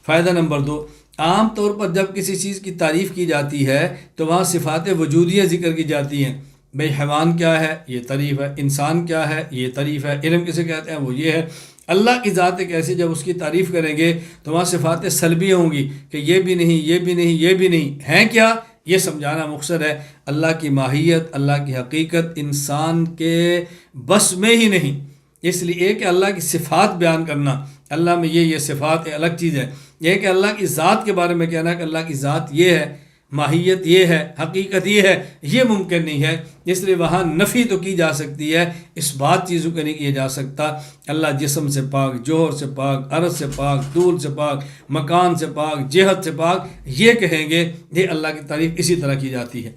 فائدہ نمبر 2، عام طور پر جب کسی چیز کی تعریف کی جاتی ہے تو وہاں صفات وجودیہ ذکر کی جاتی ہیں. بھئی حیوان کیا ہے، یہ تعریف ہے. انسان کیا ہے، یہ تعریف ہے. علم کسے کہتے ہیں، وہ یہ ہے. اللہ کی ذات ایک ایسی جب اس کی تعریف کریں گے تو وہاں صفات سلبیہ ہوں گی کہ یہ بھی نہیں، یہ بھی نہیں، یہ بھی نہیں. ہیں کیا، یہ سمجھانا مقصد ہے. اللہ کی ماہیت، اللہ کی حقیقت انسان کے بس میں ہی نہیں. اس لیے کہ اللہ کی صفات بیان کرنا، اللہ میں یہ صفات ہے، الگ چیز ہے. یہ کہ اللہ کی ذات کے بارے میں کہنا کہ اللہ کی ذات یہ ہے، ماہیت یہ ہے، حقیقت یہ ہے، یہ ممکن نہیں ہے. اس لیے وہاں نفی تو کی جا سکتی ہے، اس بات چیزوں کو نہیں کیا جا سکتا. اللہ جسم سے پاک، جوہر سے پاک، عرض سے پاک، طول سے پاک، مکان سے پاک، جہت سے پاک، یہ کہیں گے. یہ اللہ کی تعریف اسی طرح کی جاتی ہے.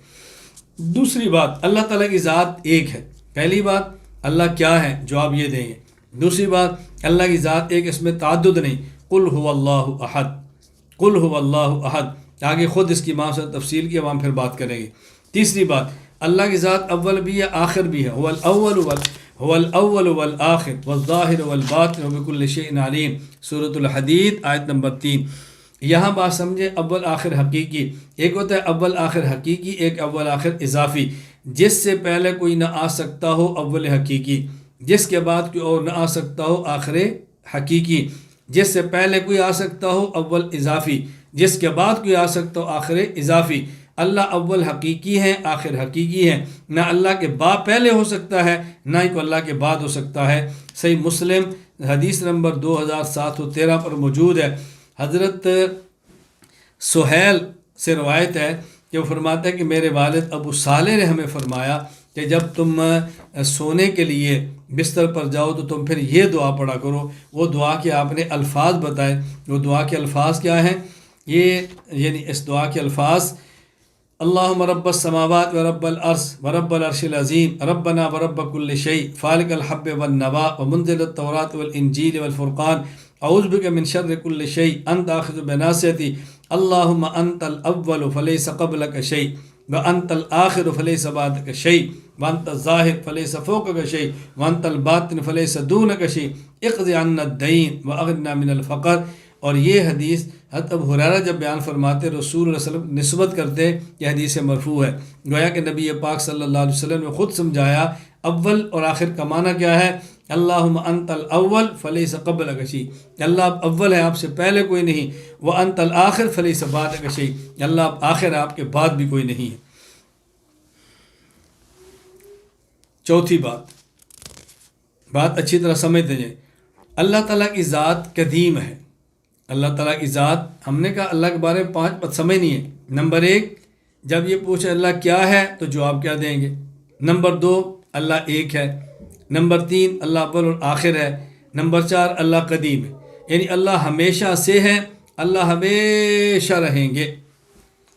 دوسری بات، اللہ تعالیٰ کی ذات ایک ہے. پہلی بات، اللہ کیا ہے، جواب یہ دیں گے. دوسری بات، اللہ کی ذات ایک، اس میں تعدد نہیں. قل هو اللہ احد، قل هو اللہ احد. آگے خود اس کی ماں سے تفصیل کی ہم پھر بات کریں گے. تیسری بات، اللہ کی ذات اول بھی ہے، آخر بھی ہے. هو الاول والآخر والظاہر والباطن وبکل شیء علیم. سورۃ الحدید آیت نمبر 3. یہاں بات سمجھے، اول آخر حقیقی. ایک ہوتا ہے اول آخر حقیقی، ایک اول آخر اضافی. جس سے پہلے کوئی نہ آ سکتا ہو اول حقیقی، جس کے بعد کوئی اور نہ آ سکتا ہو آخر حقیقی. جس سے پہلے کوئی آ سکتا ہو اول اضافی، جس کے بعد کوئی آ سکتا ہو آخر اضافی. اللہ اول حقیقی ہیں، آخر حقیقی ہیں. نہ اللہ کے بعد پہلے ہو سکتا ہے، نہ ہی کوئی اللہ کے بعد ہو سکتا ہے. صحیح مسلم حدیث نمبر 2713 پر موجود ہے. حضرت سہیل سے روایت ہے کہ وہ فرماتا ہے کہ میرے والد ابو صالح نے ہمیں فرمایا کہ جب تم سونے کے لیے بستر پر جاؤ تو تم پھر یہ دعا پڑھا کرو. وہ دعا کے آپ نے الفاظ بتائے. وہ دعا کے الفاظ کیا ہیں؟ یہ یعنی اس دعا کے الفاظ: اللہم رب السماوات ورب الارض ورب العرش العظیم ربنا ورب کل شیء فالق الحب والنوا ومنزل التوراۃ والانجیل والفرقان اعوذ بک من شر کل شیء انت آخذ بناصیتی اللہم انت الاول فلیس قبلک شیء وانت الآخر فلیس بعدک شیء وانت الظاہر فلیس فوقک شیء وانت الباطن فلیس دونک شیء اقض عنا الدین واغننا من الفقر. اور یہ حدیث حضرت ابو ہریرہ جب بیان فرماتے، رسول اللہ علیہ وسلم نسبت کرتے، یہ حدیث مرفوع ہے. گویا کہ نبی پاک صلی اللہ علیہ وسلم نے خود سمجھایا اول اور آخر کا معنی کیا ہے. اللہم انت الاول فلیس قبلک شیء، اللہ آپ اول ہے، آپ سے پہلے کوئی نہیں. وانت الآخر فلیس بعدک شیء، اللہ آپ آخر ہے، آپ کے بعد بھی کوئی نہیں ہے. چوتھی بات اچھی طرح سمجھتے ہیں. اللہ تعالیٰ کی ذات قدیم ہے. اللہ تعالیٰ کی ذات، ہم نے کہا اللہ کے بارے میں 5 بات سمجھنی ہے. نمبر 1، جب یہ پوچھے اللہ کیا ہے تو جواب کیا دیں گے. نمبر 2، اللہ ایک ہے. نمبر 3، اللہ اول اور آخر ہے. نمبر 4، اللہ قدیم ہے، یعنی اللہ ہمیشہ سے ہے، اللہ ہمیشہ رہیں گے.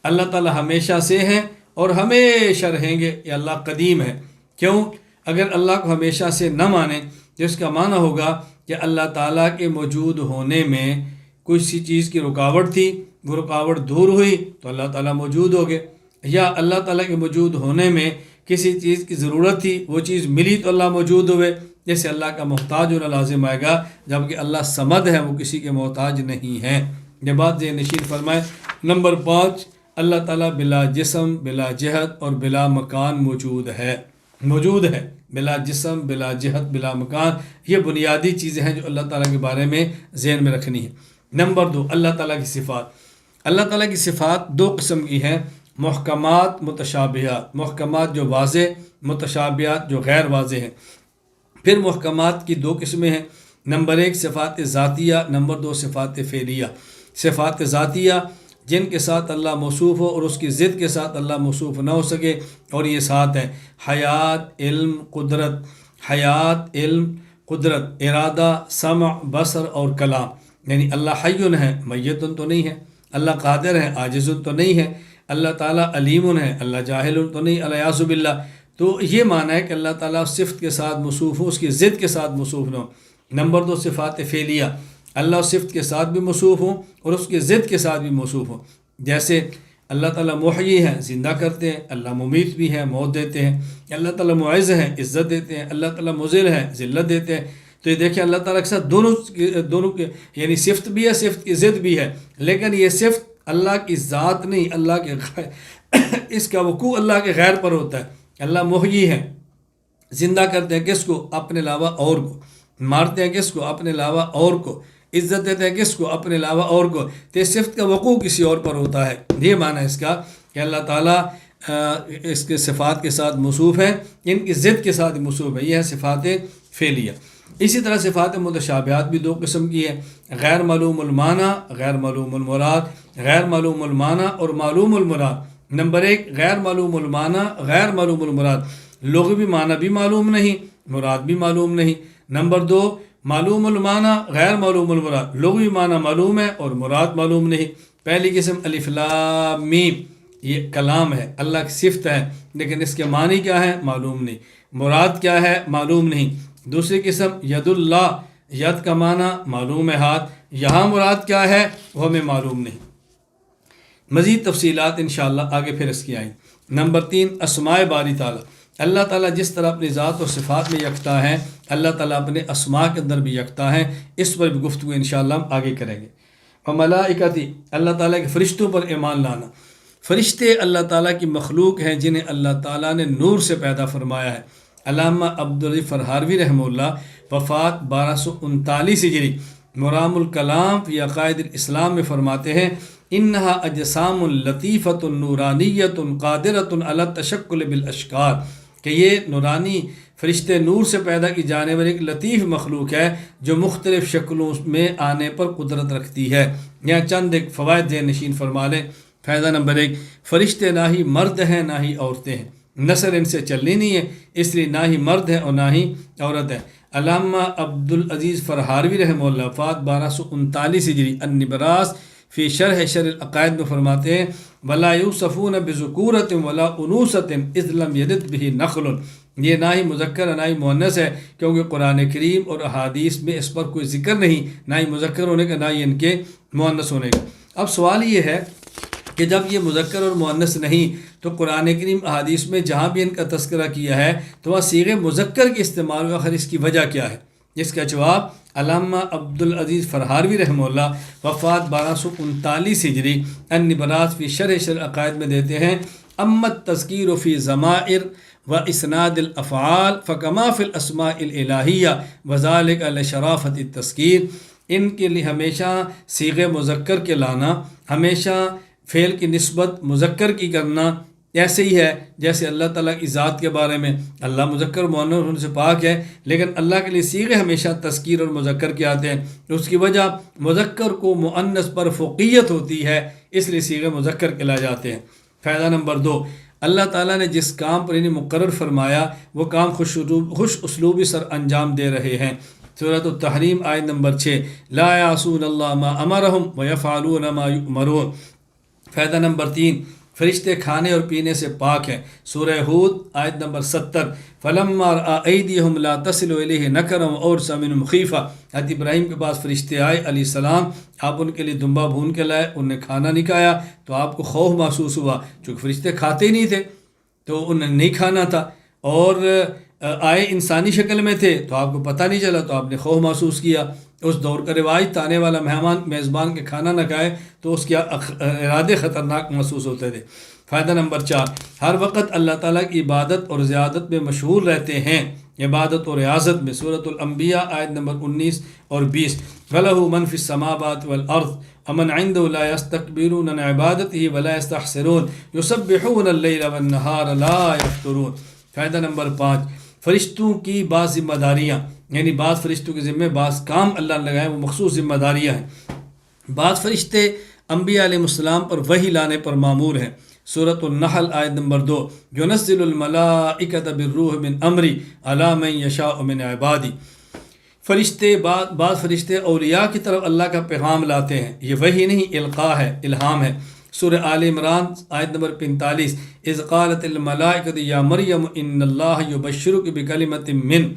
اللہ تعالیٰ ہمیشہ سے ہیں اور ہمیشہ رہیں گے. یہ اللہ قدیم ہے. کیوں؟ اگر اللہ کو ہمیشہ سے نہ مانیں تو اس کا معنی ہوگا کہ اللہ تعالیٰ کے موجود ہونے میں کوئی سی چیز کی رکاوٹ تھی، وہ رکاوٹ دور ہوئی تو اللہ تعالیٰ موجود ہو گئے. یا اللہ تعالیٰ کے موجود ہونے میں کسی چیز کی ضرورت تھی، وہ چیز ملی تو اللہ موجود ہوئے. جیسے اللہ کا محتاج ہونا لازم آئے گا، جبکہ اللہ صمد ہے، وہ کسی کے محتاج نہیں ہے. یہ بات ذہن نشین فرمائے. نمبر 5، اللہ تعالیٰ بلا جسم، بلا جہت اور بلا مکان موجود ہے. بلا جسم، بلا جہت، بلا مکان، یہ بنیادی چیزیں ہیں جو اللہ تعالیٰ کے بارے میں ذہن میں رکھنی ہے. نمبر 2، اللہ تعالیٰ کی صفات. اللہ تعالیٰ کی صفات 2 قسم کی ہیں: محکمات، متشابہات. محکمات جو واضح، متشابہات جو غیر واضح ہیں. پھر محکمات کی 2 قسمیں ہیں. نمبر 1 صفات ذاتیہ، نمبر 2 صفات فعلیہ. صفات ذاتیہ جن کے ساتھ اللہ موصوف ہو اور اس کی ضد کے ساتھ اللہ موصوف نہ ہو سکے، اور یہ 7 ہیں: حیات، علم، قدرت. حیات، علم، قدرت، ارادہ، سمع، بصر اور کلام. یعنی اللہ حی ہے، میت تو نہیں ہے. اللہ قادر ہے، عاجز تو نہیں ہے. اللہ تعالیٰ علیم ہے، اللہ جاہل تو نہیں، الیاذ باللہ. تو یہ معنی ہے کہ اللہ تعالیٰ صفت کے ساتھ موصوف ہو، اس کی ضد کے ساتھ موصوف نہ ہو. نمبر 2 صفات فعلیہ. اللہ صفت کے ساتھ بھی موصوف ہوں اور اس کی ضد کے ساتھ بھی موصوف ہوں. جیسے اللہ تعالیٰ محیی ہے، زندہ کرتے ہیں. اللہ ممیت بھی ہے، موت دیتے ہیں. اللہ تعالیٰ معز ہے، عزت دیتے ہیں. اللہ تعالیٰ مذل ہے، ذلت دیتے ہیں. تو یہ دیکھیں اللہ تعالیٰ کے ساتھ دونوں یعنی صفت بھی ہے، صفت کی ضد بھی ہے، لیکن یہ صفت اللہ کی ذات نہیں، اللہ کے غیر اس کا وقوع اللہ کے غیر پر ہوتا ہے۔ اللہ محیی ہے، زندہ کرتے ہیں کس کو؟ اپنے علاوہ اور کو، مارتے ہیں کس کو؟ اپنے علاوہ اور کو، عزت دیتے ہیں کس کو؟ اپنے علاوہ اور کو۔ تو اس صفت کا وقوع کسی اور پر ہوتا ہے، یہ معنی ہے اس کا کہ اللہ تعالیٰ اس کے صفات کے ساتھ موصوف ہے، ان کی ضد کے ساتھ موصوف ہے، یہ ہے صفات فعلیہ۔ اسی طرح صفات متشابہات بھی دو قسم کی ہے، غیر معلوم المعنی، غیر معلوم المراد، غیر معلوم المعنی اور معلوم المراد۔ نمبر ایک، غیر معلوم المعنی، غیر معلوم المراد، لغوی معنی بھی معلوم نہیں، مراد بھی معلوم نہیں۔ نمبر دو، معلوم المعنی غیر معلوم المراد، لغوی معنی معلوم ہے اور مراد معلوم نہیں۔ پہلی قسم الف لام میم، یہ کلام ہے، اللہ کی صفت ہے، لیکن اس کے معنی کیا ہے؟ معلوم نہیں، مراد کیا ہے؟ معلوم نہیں۔ دوسری قسم ید اللہ، ید کا معنی معلوم ہے ہاتھ، یہاں مراد کیا ہے وہ ہمیں معلوم نہیں۔ مزید تفصیلات انشاءاللہ آگے پھر اس کی آئیں۔ نمبر تین، اسماء باری تعالیٰ، اللہ تعالیٰ جس طرح اپنی ذات و صفات میں یکتا ہے، اللہ تعالیٰ اپنے اسماء کے اندر بھی یکتا ہے، اس پر بھی گفتگو انشاءاللہ ہم آگے کریں گے۔ وملائکتی، اللہ تعالیٰ کے فرشتوں پر ایمان لانا، فرشتے اللہ تعالیٰ کی مخلوق ہیں جنہیں اللہ تعالیٰ نے نور سے پیدا فرمایا ہے۔ علامہ عبدالعزیز فرہاروی رحمہ اللہ وفات 1239 ہجری، مرام الکلام فی عقائد الاسلام میں فرماتے ہیں انہا اجسام لطیفۃ نورانیۃ قادرۃ علی التشکل بالاشکال، کہ یہ نورانی فرشتے نور سے پیدا کی جانے والی ایک لطیف مخلوق ہے جو مختلف شکلوں میں آنے پر قدرت رکھتی ہے۔ یہاں چند ایک فوائد ذہن نشین فرما لیں۔ فائدہ نمبر ایک، فرشتے نہ ہی مرد ہیں نہ ہی عورتیں ہیں، نسل ان سے چلنی نہیں ہے، اس لیے نہ ہی مرد ہیں اور نہ ہی عورت ہے۔ علامہ عبدالعزیز فرہاروی رحمہ اللہ وفات 1239 ہجری، النبراس فی شرح العقائد میں فرماتے ہیں ولا یوصفون بذکورۃ ولا انوثۃ اذ لم یرد بہ نقل، یہ نہ ہی مذکر ہے نہ ہی مؤنث ہے، کیونکہ قرآن کریم اور احادیث میں اس پر کوئی ذکر نہیں، نہ ہی مذکر ہونے کا نہ ہی ان کے مؤنث ہونے کا۔ اب سوال یہ ہے کہ جب یہ مذکر اور مؤنث نہیں تو قرآن کریم احادیث میں جہاں بھی ان کا تذکرہ کیا ہے تو وہاں صیغہ مذکر کے استعمال میں آخر اس کی وجہ کیا ہے؟ اس کا جواب علامہ عبدالعزیز فرہاروی رحمہ اللہ وفات 1239 ہجری، النبراس فی شرح العقائد میں دیتے ہیں امت تذکیر فی ضمائر و اسناد الافعال فکما فی الاسماء الالہیہ وذالک لشرافۃ التذکیر، ان کے لیے ہمیشہ صیغہ مذکر کے لانا، ہمیشہ فعل کی نسبت مذکر کی کرنا، ایسے ہی ہے جیسے اللہ تعالیٰ کی ذات کے بارے میں اللہ مذکر مؤنث ہونے سے پاک ہے، لیکن اللہ کے لیے صیغے ہمیشہ تذکیر اور مذکر کے آتے ہیں، اس کی وجہ مذکر کو مؤنث پر فوقیت ہوتی ہے، اس لیے صیغے مذکر کہلائے جاتے ہیں۔ فائدہ نمبر دو، اللہ تعالیٰ نے جس کام پر انہیں مقرر فرمایا وہ کام خوش اسلوبی سر انجام دے رہے ہیں۔ سورۃ التحریم آیت نمبر 6، لا یعصون اللہ ما امرہم ویفعلون ما یؤمرون۔ فائدہ نمبر 3، فرشتے کھانے اور پینے سے پاک ہیں۔ سورہ ہود آیت نمبر 70، فلما رأى أيديهم لا تصل إليه نكرهم وأورث منهم خيفة، حضرت ابراہیم کے پاس فرشتے آئے علیہ السلام، آپ ان کے لیے دمبا بھون کے لائے، انہوں نے کھانا نہیں کھایا تو آپ کو خوف محسوس ہوا، چونکہ فرشتے کھاتے ہی نہیں تھے تو انہیں نہیں کھانا تھا، اور آئے انسانی شکل میں تھے تو آپ کو پتہ نہیں چلا تو آپ نے خوف محسوس کیا۔ اس دور کا روایت، آنے والا مہمان میزبان کے کھانا نہ کھائے تو اس کے ارادے خطرناک محسوس ہوتے تھے۔ فائدہ نمبر 4، ہر وقت اللہ تعالیٰ کی عبادت اور زیادت میں مشغول رہتے ہیں، عبادت اور ریاضت میں۔ سورۃ الانبیاء آیت نمبر 19 اور 20، وَلَهُ مَنْ فِي السَّمَاوَاتِ وَالْأَرْضِ وَمَنْ عِنْدَهُ لَا يَسْتَكْبِرُونَ عَنْ عِبَادَتِهِ وَلَا يَسْتَحْسِرُونَ يُسَبِّحُونَ اللَّيْلَ وَالنَّهَارَ لَا يَفْتُرُونَ۔ فائدہ نمبر 5، فرشتوں کی بعض ذمہ داریاں، یعنی بعض فرشتوں کے ذمہ بعض کام اللہ نے لگائے، وہ مخصوص ذمہ داریاں ہیں۔ بعض فرشتے انبیاء علیہ السلام پر وحی لانے پر مامور ہیں۔ سورۃ النحل آیت نمبر 2، يُنَزِّلُ الْمَلَائِكَةَ بِالرُّوحِ مِنْ أَمْرِهِ عَلَىٰ مَن يَشَاءُ مِنْ عِبَادِهِ، فرشتے بعض فرشتے اولیاء کی طرف اللہ کا پیغام لاتے ہیں، یہ وحی نہیں، القاء ہے، الہام ہے۔ سورہ آل عمران آیت نمبر 45، اذ قالت الملائکۃ یا مریم ان اللہ یبشرک بکلمۃ من،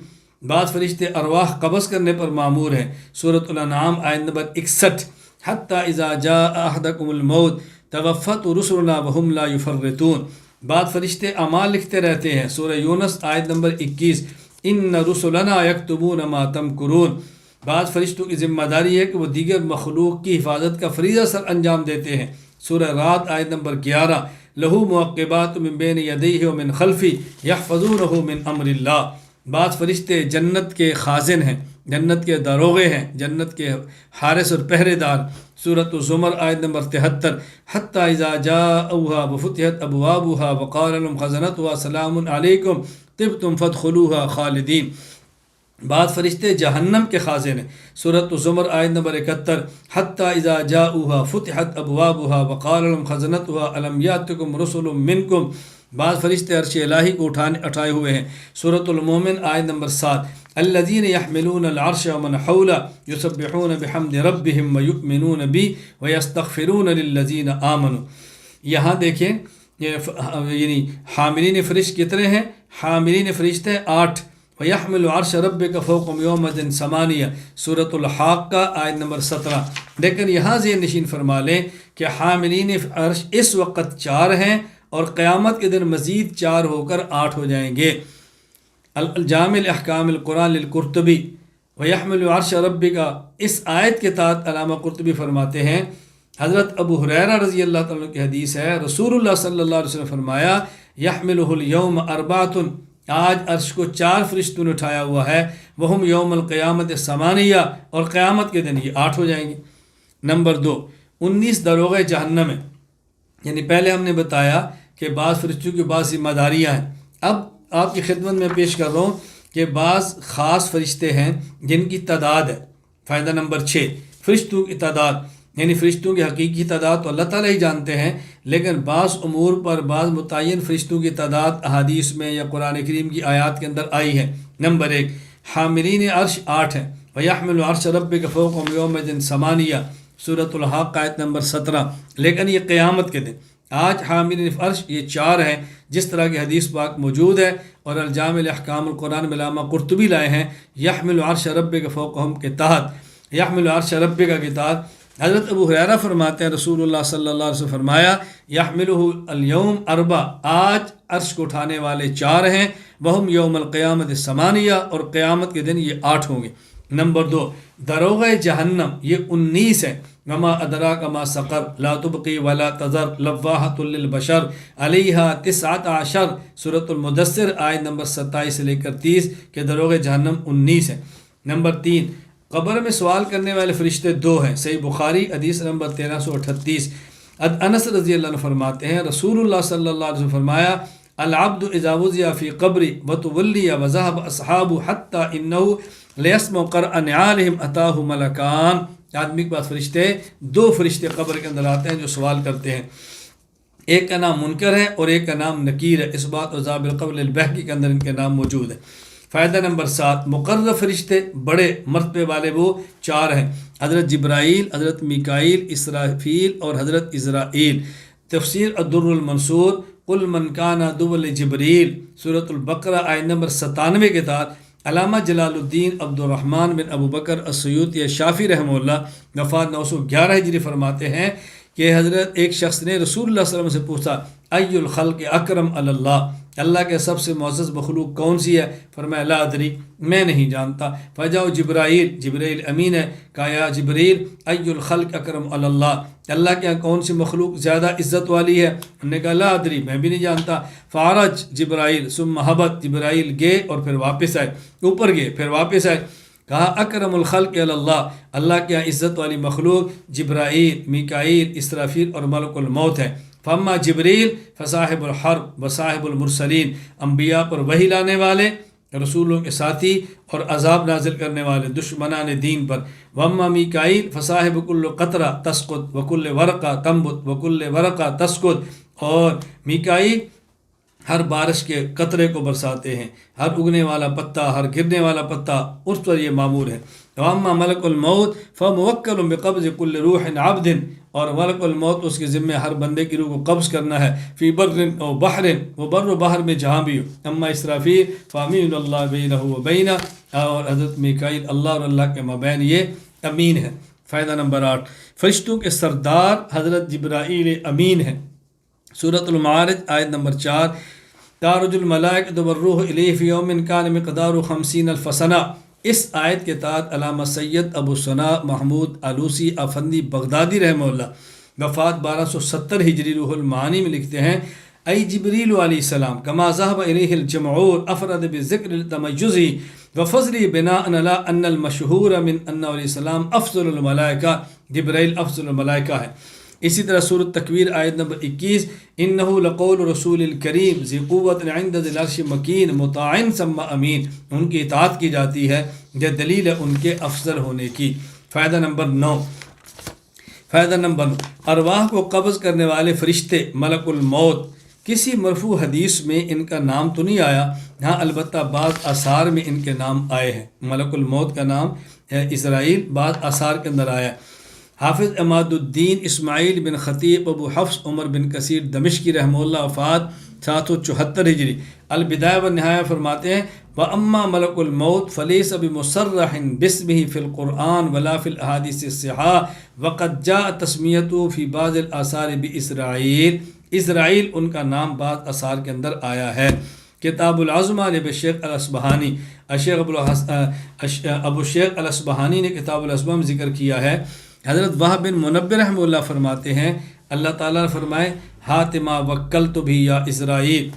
بعض فرشتے ارواح قبض کرنے پر مامور ہیں۔ سورۃ الانعام آیت نمبر 61، حتی اذا جاء احدکم الموت توفت رسلنا وهم لا یفرطون، بعض فرشتے اعمال لکھتے رہتے ہیں۔ سورہ یونس آیت نمبر 21، ان رسلنا یکتبون ما تمکرون، بعض فرشتوں کی ذمہ داری ہے کہ وہ دیگر مخلوق کی حفاظت کا فریضہ سر انجام دیتے ہیں۔ سورہ رات آیت نمبر 11، لہو معقبات من بین یدیہ ومن خلفہ یحفظونہ من امر اللہ، بعض فرشتے جنت کے خازن ہیں، جنت کے داروغے ہیں، جنت کے حارس اور پہرے دار۔ سورۃ الزمر آیت نمبر 73، حتی اذا جاءوها وفتحت ابوابها وقال لهم خزنتها سلام علیکم طبتم فادخلوها خالدین، بعض فرشتے جہنم کے خازن ہیں۔ سورۃ الزمر آیت نمبر 71، حتی اذا جاءوها فتحت ابوابها وقال لهم خزنتها الم یاتکم رسل منکم، بعض فرشتے عرش الہی کو اٹھائے ہوئے ہیں۔ سورۃ المومن آیت نمبر 7، الذین یحملون العرش ومن حولہ یسبحون بحمد ربہم ویؤمنون بہ ویستغفرون للذین آمنوا، یہاں دیکھیں یعنی حاملین فرشت کتنے ہیں؟ حاملین فرشتے 8، وَيَحْمِلُ عَرْشَ رَبِّكَ فَوْقَهُمْ يَوْمَئِذٍ ثَمَانِيَةٌ سورۃ الحاقہ آیت نمبر 17۔ لیکن یہاں ذہن نشین فرما لیں کہ حاملین عرش اس وقت 4 ہیں اور قیامت کے دن مزید 4 ہو کر 8 ہو جائیں گے۔ الجامع احکام القرآن للقرطبی، وَيَحْمِلُ عَرْشَ رَبِّكَ، اس آیت کے تحت علامہ قرطبی فرماتے ہیں، حضرت ابو ہریرہ رضی اللہ تعالیٰ کی حدیث ہے، رسول اللہ صلی اللہ علیہ وسلم فرمایا، یحملہ الیوم اربعۃ، آج عرش کو 4 فرشتوں نے اٹھایا ہوا ہے، وہم یوم القیامت ثمانیہ، اور قیامت کے دن یہ 8 ہو جائیں گے۔ نمبر 2، 19 داروغے جہنم ہیں، یعنی پہلے ہم نے بتایا کہ بعض فرشتوں کی بعض ذمہ داریاں ہیں، اب آپ کی خدمت میں پیش کر رہا ہوں کہ بعض خاص فرشتے ہیں جن کی تعداد ہے۔ فائدہ نمبر 6، فرشتوں کی تعداد، یعنی فرشتوں کی حقیقی تعداد تو اللہ تعالیٰ ہی جانتے ہیں، لیکن بعض امور پر بعض متعین فرشتوں کی تعداد احادیث میں یا قرآن کریم کی آیات کے اندر آئی ہے۔ نمبر 1، حاملین عرش 8 ہیں، وَيَحْمِلُ عَرْشَ رَبِّكَ فَوْقَهُمْ يَوْمَئِذٍ ثَمَانِيَةٌ سورۃ الحاقہ آیت نمبر 17۔ لیکن یہ قیامت کے دن، آج حاملین عرش یہ 4 ہیں، جس طرح کی حدیث پاک موجود ہے، اور الجامع احکام القرآن میں علامہ قرطبی لائے ہیں، یحمل عرش ربک فوقہم کے تحت، یحمل عرش ربک کے تحت حضرت ابو ہریرہ فرماتے ہیں، رسول اللہ صلی اللہ علیہ وسلم فرمایا، یحملہ الیوم اربع، آج عرش کو اٹھانے والے 4 ہیں، وہم یوم القیامت ثمانیہ، اور قیامت کے دن یہ 8 ہوں گے۔ نمبر 2، داروغہ جہنم یہ 19 ہے، وما ادراک ما سقر لا تبقی ولا تذر لواحۃ للبشر علیہا 19 سورۃ المدثر آیت نمبر 27 سے لے کر 30 کہ داروغہ جہنم 19 ہے۔ نمبر 3، قبر میں سوال کرنے والے فرشتے 2 ہیں، صحیح بخاری حدیث نمبر 1338۔ انس رضی اللہ عنہ فرماتے ہیں، رسول اللہ صلی اللہ علیہ وسلم فرمایا، العبد اذا وضع فی قبری وتولی وذهب اصحابہ حتی انہ لیسمع قرع نعالہم اتاہ ملکان، آدمی کے پاس دو فرشتے قبر کے اندر آتے ہیں جو سوال کرتے ہیں، ایک کا نام منکر ہے اور ایک کا نام نکیر ہے، اس بات عذاب القبر البحقی کے اندر ان کے نام موجود ہے۔ فائدہ نمبر 7، مقرب فرشتے بڑے مرتبے والے وہ 4 ہیں، حضرت جبرائیل، حضرت میکائیل، اسرافیل اور حضرت اسرائیل۔ تفسیر الدر المنصور، قل من کان عدوا لجبریل سورۃ البقرہ آیت نمبر 97 کے تحت علامہ جلال الدین عبد الرحمن بن ابو بکر السیوطی شافعی رحمہ اللہ وفات 911 ہجری فرماتے ہیں کہ حضرت ایک شخص نے رسول اللہ صلی اللہ علیہ وسلم سے پوچھا، ای الخلق اکرم علی اللہ، اللہ کے سب سے معزز مخلوق کون سی ہے؟ فرمایا لا ادری، میں نہیں جانتا۔ فجاؤ جبرائیل، جبرائیل امین ہے، کہا یا جبریل ای الخلق اکرم علی اللہ، اللہ کے کون سی مخلوق زیادہ عزت والی ہے؟ انہوں نے کہا لا ادری، میں بھی نہیں جانتا۔ فارج جبرائیل ثم حبت، جبرائیل گئے اور پھر واپس آئے، اوپر گئے پھر واپس آئے، کہا اکرم الخلق علی اللہ، اللہ کے عزت والی مخلوق جبرائیل، میکائیل، اسرافیل اور ملک الموت ہے۔ فاما جبریل فصاحب الحرب وصاحب المرسلین، انبیاء پر وحی لانے والے، رسولوں کے ساتھی اور عذاب نازل کرنے والے دشمنان دین پر۔ واما میکائیل فصاحب کل قطرہ تسقط وکل ورقہ تنبت وکل ورقہ تسقط، اور میکائیل ہر بارش کے قطرے کو برساتے ہیں، ہر اگنے والا پتا، ہر گرنے والا پتا اس پر یہ معمور ہے۔ واما ملک الموت فموکل بقبض کل روح عبد، اور ملک الموت اس کے ذمہ ہر بندے کی روح کو قبض کرنا ہے، فی بر او بحر، وہ بر و بحر میں جہاں بھی ہو۔ اما اسرافیل فامین اللہ بینہ و بینہ، اور حضرت میکائیل اللہ اور اللہ کے مابین یہ امین ہے۔ فائدہ نمبر 8، فرشتوں کے سردار حضرت جبرائیل امین ہے۔ سورۃ المعارج آیت نمبر 4، تعرج الملائکۃ والروح الیہ فی یوم کان مقدارہ 50,000 سنہ۔ اس آیت کے تحت علامہ سید ابو ثنا محمود آلوسی افندی بغدادی رحمہ اللہ وفات 1270 ہجری روح المعانی میں لکھتے ہیں، ای جبریل علیہ السلام کما ذهب الیہ الجمعور افرد بذکر التمجزی وفضلی بناء علی ان المشہور من انہ علیہ السلام افضل الملائکہ، جبرائیل افضل الملائکہ ہے۔ اسی طرح سورۃ تکویر آیت نمبر 21، انہ لقول رسول الکریم ذی قوت عند ذی العرش مکین مطاع ثم امین، ان کی اطاعت کی جاتی ہے، یہ دلیل ہے ان کے افضل ہونے کی۔ فائدہ نمبر 9، ارواح کو قبض کرنے والے فرشتے ملک الموت، کسی مرفوع حدیث میں ان کا نام تو نہیں آیا، ہاں البتہ بعض آثار میں ان کے نام آئے ہیں۔ ملک الموت کا نام ہے اسرائیل، بعض آثار کے اندر آیا ہے۔ حافظ عماد الدین اسماعیل بن خطیب ابو حفص عمر بن کثیر دمشقی رحمہ اللہ وفات 774 ہجری البدایہ والنہایہ فرماتے ہیں، وَأَمَّا مَلَكُ الْمَوْتِ فَلَيْسَ بِمُصَرَّحٍ بِاسْمِهِ فِي الْقُرْآنِ وَلَا فِي الْأَحَادِيثِ الصِّحَاحِ وَقَدْ جَاءَ تَسْمِيَتُهُ فِي بَعْضِ الْآثَارِ بِإِسرائیل، اسرائیل ان کا نام بعض آثار کے اندر آیا ہے۔ کتاب العظمہ شیخ الاصبہانی، ابو شیخ الاصبہانی نے کتاب العظمہ میں ذکر کیا ہے۔ حضرت وہب بن منبہ رحمہ اللہ فرماتے ہیں، اللہ تعالیٰ نے فرمائے حاتمہ وکلت بھی یا اسرائیل،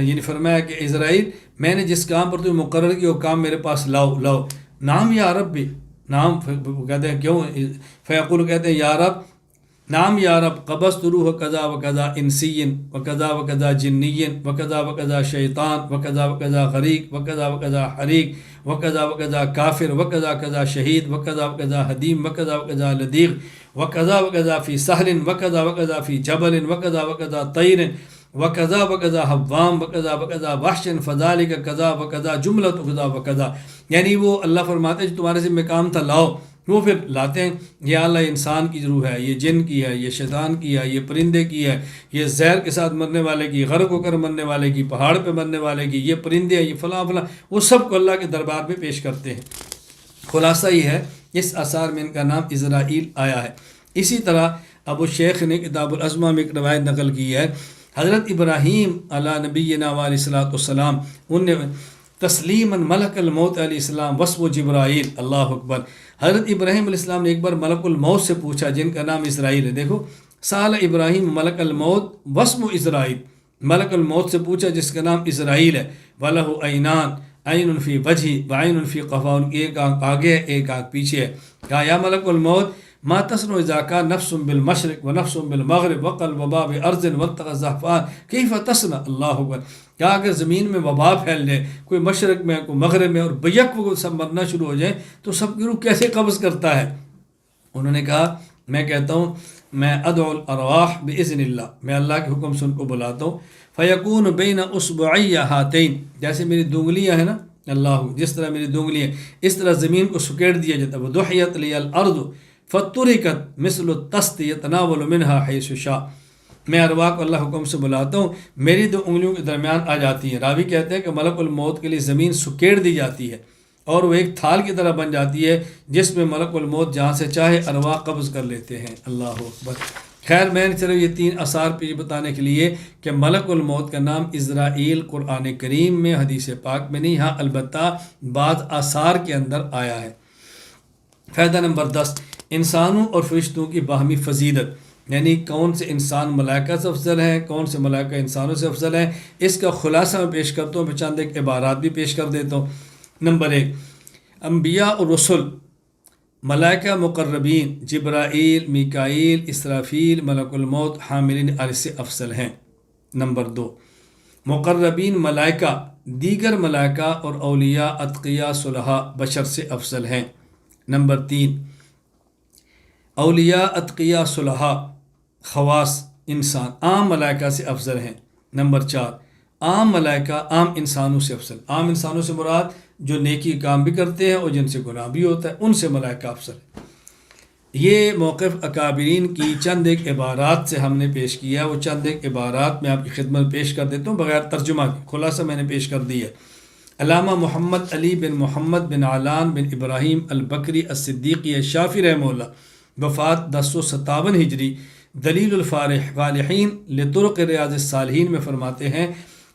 یعنی فرمایا کہ اسرائیل میں نے جس کام پر تمہیں مقرر کیا وہ کام میرے پاس لاؤ۔ نام یا رب بھی، نام کہتے ہیں کیوں، فیقول کہتے ہیں یا رب، نام یا رب قبضت روح کذا و کذا انسین و کذا و کذا جنین و کذا و کذا شیطان و کذا و کذا غریق و کذا و کذا حریق و کذا و کذا کافر و کذا کذا شہید و کذا و کذا حدیم و کذا و کذا لدیغ و کذا و کذا فی سہل و کذا و کذا فی جبل و کذا و کذا طیر و کذا و کذا حوام و کذا و کذا وحش فذالک کذا و کذا جملۃ کذا و کذا، یعنی وہ اللہ فرماتے ہیں جو تمہارے ذمہ کام تھا لاؤ، وہ پھر لاتے ہیں۔ یہ اللہ انسان کی روح ہے، یہ جن کی ہے، یہ شیطان کی ہے، یہ پرندے کی ہے، یہ زہر کے ساتھ مرنے والے کی، غرق ہو کر مرنے والے کی، پہاڑ پہ مرنے والے کی، یہ پرندے ہیں، یہ فلاں فلاں، وہ سب کو اللہ کے دربار میں پیش کرتے ہیں۔ خلاصہ یہ ہے اس آثار میں ان کا نام اسرائیل آیا ہے۔ اسی طرح ابو شیخ نے کتاب العظمہ میں ایک روایت نقل کی ہے، حضرت ابراہیم علیہ نبینا علیہ الصلوۃ والسلام ان نے تسلیما ملک الموت علیہ السلام وصف جبرائیل، اللہ اکبر، حضرت ابراہیم علیہ السلام نے ایک بار ملک الموت سے پوچھا جن کا نام اسرائیل ہے، دیکھو سال ابراہیم ملک الموت وصف اسرائیل، ملک الموت سے پوچھا جس کا نام اسرائیل ہے، وَلَهُ عَيْنَانِ عَيْنٌ فِي وَجْهِ وَعَيْنٌ فِي قَفَاهُ، ایک آنکھ آگے ہے ایک آنکھ پیچھے ہے۔ کہا یا ملک الموت ما تصنع اذا كان نفس بالمشرق ونفس بالمغرب وقلب وبا بارض واتقى الزحفان كيف تصنع، اللہ اکبر، کیا اگر زمین میں وبا پھیل جائے، کوئی مشرق میں کوئی مغرب میں، اور بیک وہ سب مرنا شروع ہو جائے تو سب کی روح کیسے قبض کرتا ہے؟ انہوں نے کہا میں کہتا ہوں میں ادعو الارواح باذن اللہ، میں اللہ کے حکم سے ان کو بلاتا ہوں، فیکون بین اصبعی ہاتین، جیسے میری دونگلیاں ہیں نا، اللہ جس طرح میری دونگلیاں، اس طرح زمین کو سکیڑ دیا جاتا ہے، وضحیت لی الارض فترکت مثل الطست یتناول منها حیث شاء، میں ارواح کو اللہ حکم سے بلاتا ہوں، میری دو انگلیوں کے درمیان آ جاتی ہیں۔ راوی کہتے ہیں کہ ملک الموت کے لیے زمین سکیڑ دی جاتی ہے اور وہ ایک تھال کی طرح بن جاتی ہے جس میں ملک الموت جہاں سے چاہے ارواح قبض کر لیتے ہیں، اللہ اکبر۔ خیر میں نے صرف یہ 3 آثار پہ بتانے کے لیے کہ ملک الموت کا نام اسرائیل قرآن کریم میں حدیث پاک میں نہیں، ہاں البتہ بعض آثار کے اندر آیا ہے۔ فائدہ نمبر 10، انسانوں اور فرشتوں کی باہمی فضیلت، یعنی کون سے انسان ملائکہ سے افضل ہیں، کون سے ملائکہ انسانوں سے افضل ہیں، اس کا خلاصہ میں پیش کرتا ہوں، پھر چند ایک عبارات بھی پیش کر دیتا ہوں۔ نمبر 1، انبیاء اور رسل، ملائکہ مقربین جبرائیل، میکائیل، اسرافیل، ملک الموت حاملین عرش سے افضل ہیں۔ نمبر 2، مقربین ملائکہ دیگر ملائکہ اور اولیاء، اتقیاء، صلحاء، بشر سے افضل ہیں۔ نمبر 3، اولیاء، اتقیاء، صلحاء، خواص، انسان عام ملائکہ سے افضل ہیں۔ نمبر 4، عام ملائکہ عام انسانوں سے افضل، عام انسانوں سے مراد جو نیکی کام بھی کرتے ہیں اور جن سے گناہ بھی ہوتا ہے ان سے ملائکہ افضل ہیں۔ یہ موقف اکابرین کی چند ایک عبارات سے ہم نے پیش کیا، وہ چند ایک عبارات میں آپ کی خدمت میں پیش کر دیتا ہوں بغیر ترجمہ کے، خلاصہ میں نے پیش کر دی ہے۔ علامہ محمد علی بن محمد بن علان بن ابراہیم البکری الصدیقی الشافعی رحمہ اللہ وفات 1057 ہجری دلیل الفالحین لطرق ریاض الصالحین میں فرماتے ہیں،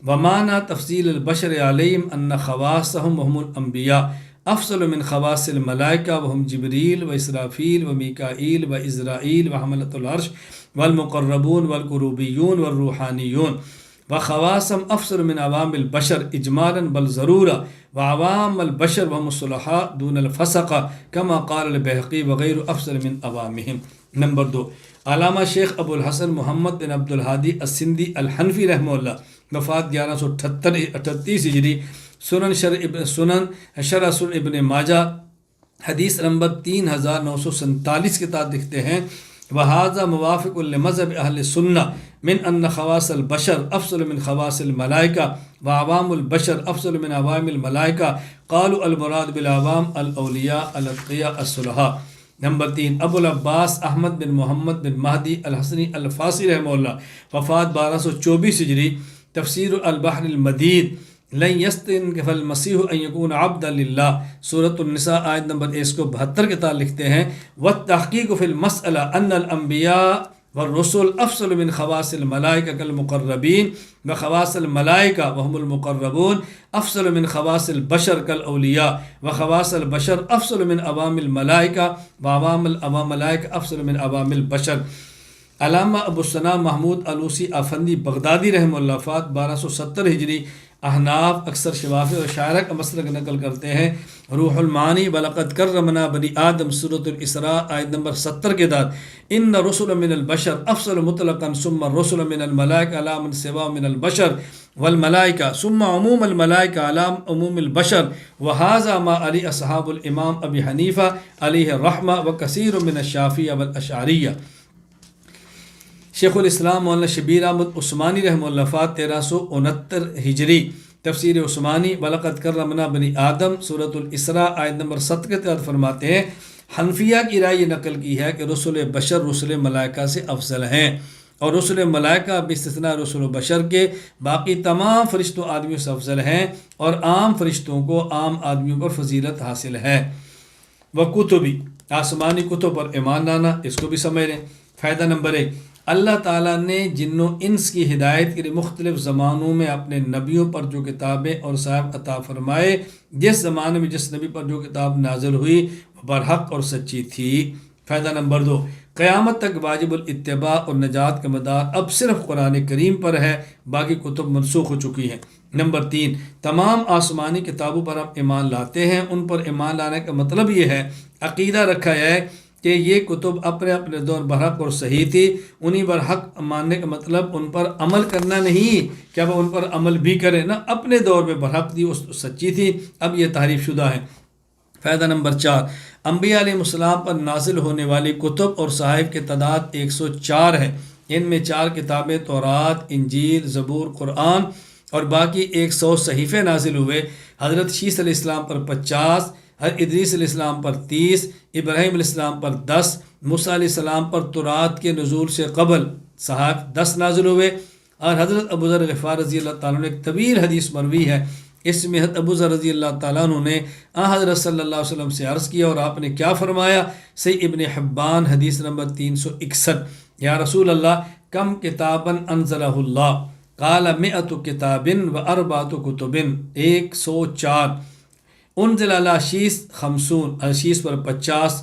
ومعنى تفضيل البشر عليهم أن خواصهم وهم الأنبياء أفضل من خواص الملائكة وهم جبريل وإسرافيل وميكائيل وإزرائيل وحملة العرش والمقربون والكروبيون والروحانيون وخواصهم أفضل من عوام البشر إجمالا بل ضرورة وعوام البشر وهم الصلحاء دون الفسقة كما قال البيهقي وغير أفضل من عوامهم. نمبر 2، علامہ شیخ ابو الحسن محمد بن عبد الہادی السندھی الحنفی رحمہ اللہ، وفات 1138 ہجری، سنن شرح ابن ماجہ حدیث نمبر 3947 کے تحت لکھتے ہیں وَهَذَا مُوَافِقٌ لِمَذْهَبِ أَهْلِ السُّنَّةِ مِنْ أَنَّ خَوَاصَ الْبَشَرِ أَفْضَلُ مِنْ خَوَاصِ الْمَلَائِكَةِ وَعَوَامُ الْبَشَرِ أَفْضَلُ مِنْ عَوَامِ الْمَلَائِكَةِ قَالُوا الْمُرَادُ بِالْعَوَامِ الْأَوْلِيَاءُ الْأَتْقِيَاءُ الصُّلَحَاءُ. نمبر 3، ابو العباس احمد بن محمد بن مہدی الحسنی الفاسی رحمہ اللہ، وفات 1224 ہجری، تفسیر البحر المدید لن یستنکف المسیح ان یکون عبدا للہ، سورۃ النساء آیت نمبر 172 کے تحت لکھتے ہیں والتحقیق فی المسئلہ ان الانبیاء والرسل افضل من خواص الملائکہ کالمقربین وخواص الملائکہ وهم المقربون افضل من خواص البشر کالاولیاء وخواص البشر افضل من عوام الملائکہ وعوام الملائکہ افضل من عوام البشر. علامہ ابو الثناء محمود علوسی افندی بغدادی رحمہ اللہ، وفات 1270 ہجری، احناف اکثر شوافی اور شاعرہ کا مسلک نقل کرتے ہیں. روح المعانی وَلَقَدْ كَرَّمْنَا بَنِي آدم سورۃ الاسراء آیت نمبر 70 کے تحت ان رسل من البشر افضل مطلقا ثم الرسل من الملائکہ علی من سوا من البشر والملائکہ ثم عموم الملائکہ علی عموم البشر وهذا ما علی اصحاب الامام ابی حنیفہ علیہ الرحمہ وکثیر من الشافعیہ والاشعریہ. شیخ الاسلام مولانا شبیر احمد عثمانی رحمہ اللہ، وفات 1369 ہجری، تفسیر عثمانی وَلَقَدْ كَرَّمْنَا بَنِي آدم سورۃ الاسراء آیت نمبر 7 کے تحت فرماتے ہیں حنفیہ کی رائے یہ نقل کی ہے کہ رسول بشر رسول ملائکہ سے افضل ہیں، اور رسول ملائکہ باستثناء رسول بشر کے باقی تمام فرشتوں آدمیوں سے افضل ہیں، اور عام فرشتوں کو عام آدمیوں پر فضیلت حاصل ہے. وکتبی، آسمانی کتب پر ایمان لانا، اس کو بھی سمجھ لیں. فائدہ نمبر 1، اللہ تعالیٰ نے جن و انس کی ہدایت کے لیے مختلف زمانوں میں اپنے نبیوں پر جو کتابیں اور صاحب عطا فرمائے، جس زمانے میں جس نبی پر جو کتاب نازل ہوئی وہ برحق اور سچی تھی. فائدہ نمبر 2، قیامت تک واجب الاتباع اور نجات کا مدار اب صرف قرآن کریم پر ہے، باقی کتب منسوخ ہو چکی ہیں. نمبر 3، تمام آسمانی کتابوں پر ہم ایمان لاتے ہیں. ان پر ایمان لانے کا مطلب یہ ہے، عقیدہ رکھا ہے کہ یہ کتب اپنے اپنے دور برحق اور صحیح تھی. انہیں برحق ماننے کا مطلب ان پر عمل کرنا نہیں کہ اب ان پر عمل بھی کرے، نہ، اپنے دور میں برحق تھی، سچی تھی، اب یہ تحریف شدہ ہے. فائدہ نمبر 4، انبیاء علیہ السلام پر نازل ہونے والی کتب اور صحائف کی تعداد 104 ہے. ان میں 4 کتابیں تورات، انجیل، زبور، قرآن، اور باقی 100 صحیفے نازل ہوئے. حضرت شیس علیہ السلام پر 50، ادریس علیہ السلام پر 30، ابراہیم علیہ السلام پر 10، موسیٰ علیہ السلام پر تورات کے نزول سے قبل صحائف 10 نازل ہوئے. اور حضرت ابو ذر غفار رضی اللہ تعالیٰ عنہ ایک طویل حدیث مروی ہے، اس میں حضرت ابو ذر رضی اللہ تعالیٰ عنہ نے حضرت صلی اللہ علیہ وسلم سے عرض کیا اور آپ نے کیا فرمایا. صحیح ابن حبان حدیث نمبر 361، یا رسول اللہ کم کتاباً انزلہ اللہ؟ قال 100 کتاب و 4 کتب، 104. انزل علی شیس 50، شیس پر 50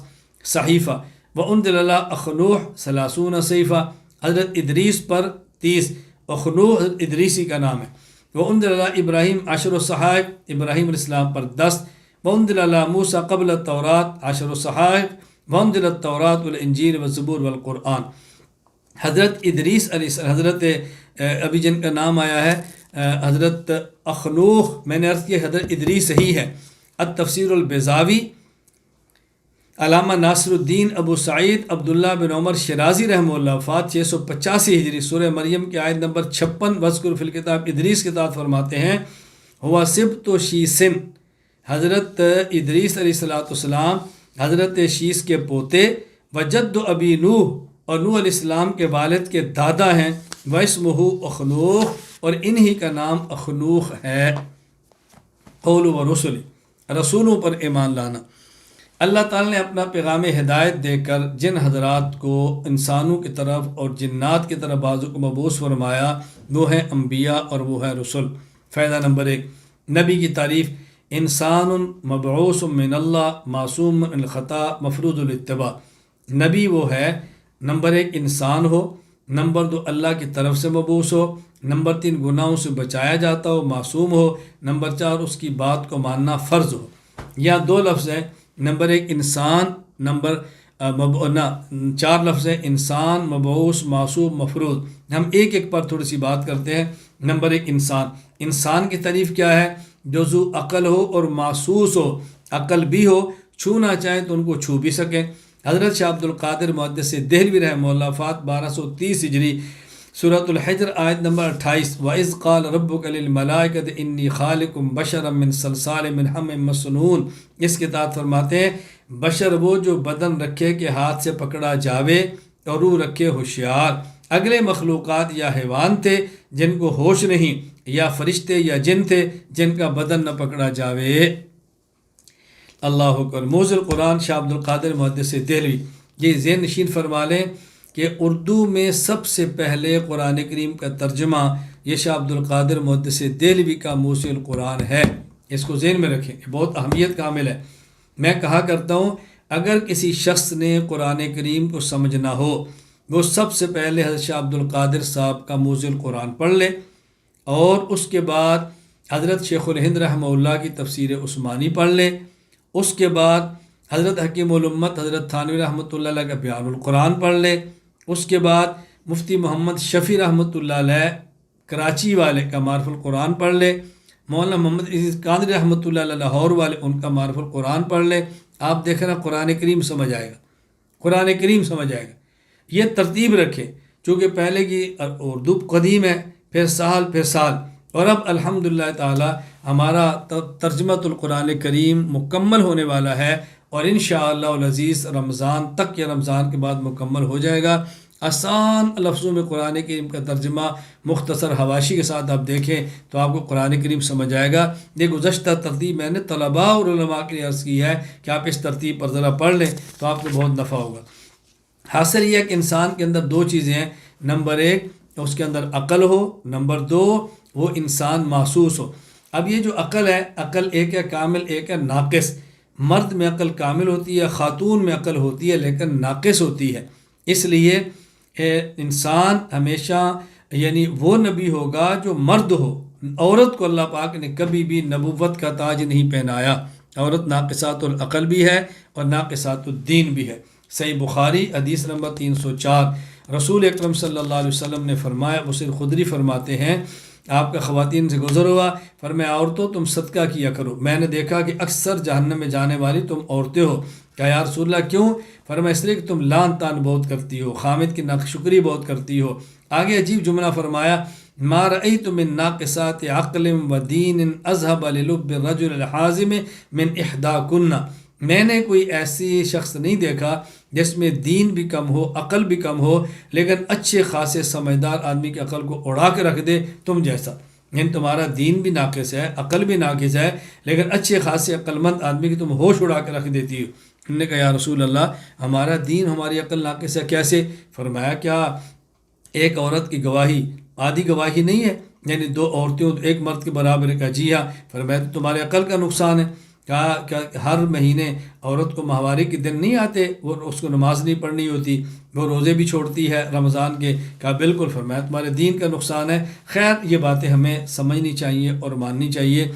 صحیفہ، وانزل علی اخنوح 30 صحیفہ، حضرت ادریس پر 30، اخنوح حضرت ادریسی کا نام ہے. وانزل علی ابراہیم 10 صحائف، ابراہیم علیہ السلام پر 10، وانزل علی موسیٰ قبل التورات 10 صحائف، وانزل التورات والانجیل والزبور والقرآن. حضرت ادریس علیہ السلام، حضرت ابھی جن کا نام آیا ہے حضرت اخنوخ، میں نے عرض کیا حضرت ادریس ہی ہے. التفسیر البیضاوی، علامہ ناصر الدین ابو سعید عبداللہ بن عمر شیرازی رحمہ اللہ، وفات 685 ہجری، سورہ مریم کی آیت نمبر 56 وذکر فی الکتاب ادریس کے تحت فرماتے ہیں ہوا سبط شیسن، حضرت ادریس علیہ السلام حضرت شیس کے پوتے، وجد ابی نوح، اور نوح علیہ السلام کے والد کے دادا ہیں، واسمہ اخنوخ، اور انہی کا نام اخنوخ ہے. قول و رسول، رسولوں پر ایمان لانا. اللہ تعالیٰ نے اپنا پیغام ہدایت دے کر جن حضرات کو انسانوں کی طرف اور جنات کی طرف بازو کو مبعوث فرمایا وہ ہیں انبیاء اور وہ ہے رسول۔ فائدہ نمبر 1، نبی کی تعریف: انسان مبعوث من اللہ معصوم من الخطا مفروض الاتباع۔ نبی وہ ہے نمبر 1 انسان ہو، نمبر 2 اللہ کی طرف سے مبعوث ہو، نمبر 3 گناہوں سے بچایا جاتا ہو، معصوم ہو، نمبر 4 اس کی بات کو ماننا فرض ہو۔ یہاں 2 لفظ ہیں، نمبر 1 انسان، نمبر 4 لفظ ہیں، انسان، مبعوث، معصوم، مفروض۔ ہم ایک ایک پر تھوڑی سی بات کرتے ہیں۔ نمبر 1 انسان۔ انسان کی تعریف کیا ہے؟ جو ذو عقل ہو اور محسوس ہو، عقل بھی ہو، چھونا چاہیں تو ان کو چھو بھی سکیں۔ حضرت شاہ عبد القادر محدث دہلوی رحمہ اللہ، وفات 1230 ہجری، سورۃ الحجر آیت نمبر 28، وَإِذْ قَالَ رَبُّكَ لِلْمَلَائِكَةِ إِنِّي خَالِقٌ بَشَرًا مِّن صَلْصَالٍ مِّنْ حَمٍ مَّسْنُونٍ۔ اس کے تحت فرماتے ہیں بشر وہ جو بدن رکھے کہ ہاتھ سے پکڑا جاوے اور روح رکھے ہوشیار۔ اگلے مخلوقات یا حیوان تھے جن کو ہوش نہیں، یا فرشتے یا جن تھے جن کا بدن نہ پکڑا جاوے۔ اللہ اکبر۔ موزل قرآن شاہ عبد القادر محدث دہلوی، یہ ذہن نشین فرما لیں کہ اردو میں سب سے پہلے قرآن کریم کا ترجمہ یہ شاہ عبد القادر محدث دہلوی کا موزل قرآن ہے۔ اس کو ذہن میں رکھیں، یہ بہت اہمیت کا عامل ہے۔ میں کہا کرتا ہوں اگر کسی شخص نے قرآن کریم کو سمجھنا ہو، وہ سب سے پہلے حضرت شاہ عبد القادر صاحب کا موزل قرآن پڑھ لے، اور اس کے بعد حضرت شیخ الہند رحمہ اللہ کی تفسیر عثمانی پڑھ لے، اس کے بعد حضرت حکیم الامت حضرت تھانوی رحمۃ اللہ علیہ کا بیان القرآن پڑھ لے، اس کے بعد مفتی محمد شفیع رحمۃ اللہ علیہ کراچی والے کا معرف القرآن پڑھ لے، مولانا محمد عزیز قادری رحمۃ اللہ علیہ لاہور والے ان کا معرف القرآن پڑھ لے۔ آپ دیکھ رہے ہیں قرآن کریم سمجھ آئے گا، قرآن کریم سمجھ آئے گا۔ یہ ترتیب رکھے، چونکہ پہلے کی اردو قدیم ہے، پھر سال، اور اب الحمدللہ تعالی ہمارا ترجمۃ القرآن کریم مکمل ہونے والا ہے، اور انشاءاللہ العزیز رمضان تک یا رمضان کے بعد مکمل ہو جائے گا۔ آسان لفظوں میں قرآن کریم کا ترجمہ مختصر حواشی کے ساتھ آپ دیکھیں تو آپ کو قرآن کریم سمجھ آئے گا۔ یہ گزشتہ ترتیب میں نے طلباء اور علماء کے لیے عرض کی ہے کہ آپ اس ترتیب پر ذرا پڑھ لیں تو آپ کو بہت نفع ہوگا۔ حاصل یہ ہے کہ انسان کے اندر 2 چیزیں ہیں، نمبر 1 اس کے اندر عقل ہو، نمبر 2 وہ انسان محسوس ہو۔ اب یہ جو عقل ہے، عقل ایک ہے کامل، ایک ہے ناقص۔ مرد میں عقل کامل ہوتی ہے، خاتون میں عقل ہوتی ہے لیکن ناقص ہوتی ہے۔ اس لیے انسان ہمیشہ یعنی وہ نبی ہوگا جو مرد ہو۔ عورت کو اللہ پاک نے کبھی بھی نبوت کا تاج نہیں پہنایا۔ عورت ناقصات العقل بھی ہے اور ناقصات الدین بھی ہے۔ صحیح بخاری حدیث نمبر 304، رسول اکرم صلی اللہ علیہ وسلم نے فرمایا، مسلم خدری فرماتے ہیں آپ کا خواتین سے گزر ہوا، فرمایا عورتوں تم صدقہ کیا کرو، میں نے دیکھا کہ اکثر جہنم میں جانے والی تم عورتیں ہو۔ کہا یا رسول اللہ کیوں؟ فرمایا اس لیے کہ تم لان تان بہت کرتی ہو، خامد کی ناشکری بہت کرتی ہو۔ آگے عجیب جملہ فرمایا، ما رأیت من ناقصات عقل و دین اذهب للب الرجل الحازم من احداکن۔ میں نے کوئی ایسی شخص نہیں دیکھا جس میں دین بھی کم ہو، عقل بھی کم ہو، لیکن اچھے خاصے سمجھدار آدمی کی عقل کو اڑا کے رکھ دے تم جیسا۔ یعنی تمہارا دین بھی ناقص ہے، عقل بھی ناقص ہے، لیکن اچھے خاصے عقل مند آدمی کی تم ہوش اڑا کے رکھ دیتی ہو۔ انہوں نے کہا یا رسول اللہ ہمارا دین ہماری عقل ناقص ہے، کیسے؟ فرمایا کیا ایک عورت کی گواہی آدھی گواہی نہیں ہے؟ یعنی 2 عورتیں ایک مرد کے برابر ہے۔ کہا جی ہاں۔ فرمایا تو تمہارے عقل کا نقصان ہے۔ کہا کہ ہر مہینے عورت کو ماہواری کے دن نہیں آتے، وہ اس کو نماز نہیں پڑھنی ہوتی، وہ روزے بھی چھوڑتی ہے رمضان کے۔ کہا بالکل۔ فرمایا تمہارے دین کا نقصان ہے۔ خیر یہ باتیں ہمیں سمجھنی چاہیے اور ماننی چاہیے۔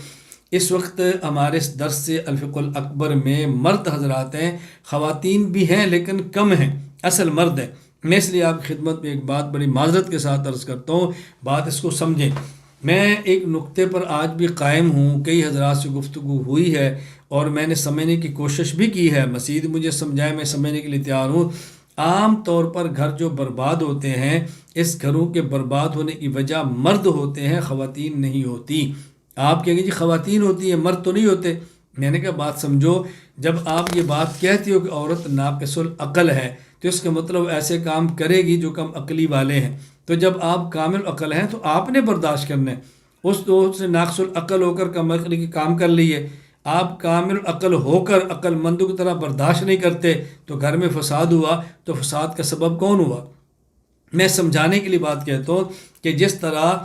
اس وقت ہمارے اس درس سے الفقہ الاکبر میں مرد حضرات ہیں، خواتین بھی ہیں لیکن کم ہیں، اصل مرد ہیں۔ میں اس لیے آپ کی خدمت میں ایک بات بڑی معذرت کے ساتھ عرض کرتا ہوں، بات اس کو سمجھیں۔ میں ایک نقطے پر آج بھی قائم ہوں، کئی حضرات سے گفتگو ہوئی ہے اور میں نے سمجھنے کی کوشش بھی کی ہے، مزید مجھے سمجھائے میں سمجھنے کے لیے تیار ہوں۔ عام طور پر گھر جو برباد ہوتے ہیں، اس گھروں کے برباد ہونے کی وجہ مرد ہوتے ہیں، خواتین نہیں ہوتی۔ آپ کہیں گے جی خواتین ہوتی ہیں مرد تو نہیں ہوتے۔ میں نے کہا بات سمجھو، جب آپ یہ بات کہتی ہو کہ عورت ناقص العقل ہے تو اس کا مطلب ایسے کام کرے گی جو کم عقلی والے ہیں۔ تو جب آپ کامل عقل ہیں تو آپ نے برداشت کرنا ہے۔ اس دوست سے ناقص العقل ہو کر کم عقلی کے کام کر لیے، آپ کامل عقل ہو کر عقل مندوں کی طرح برداشت نہیں کرتے تو گھر میں فساد ہوا، تو فساد کا سبب کون ہوا؟ میں سمجھانے کے لیے بات کہتا ہوں کہ جس طرح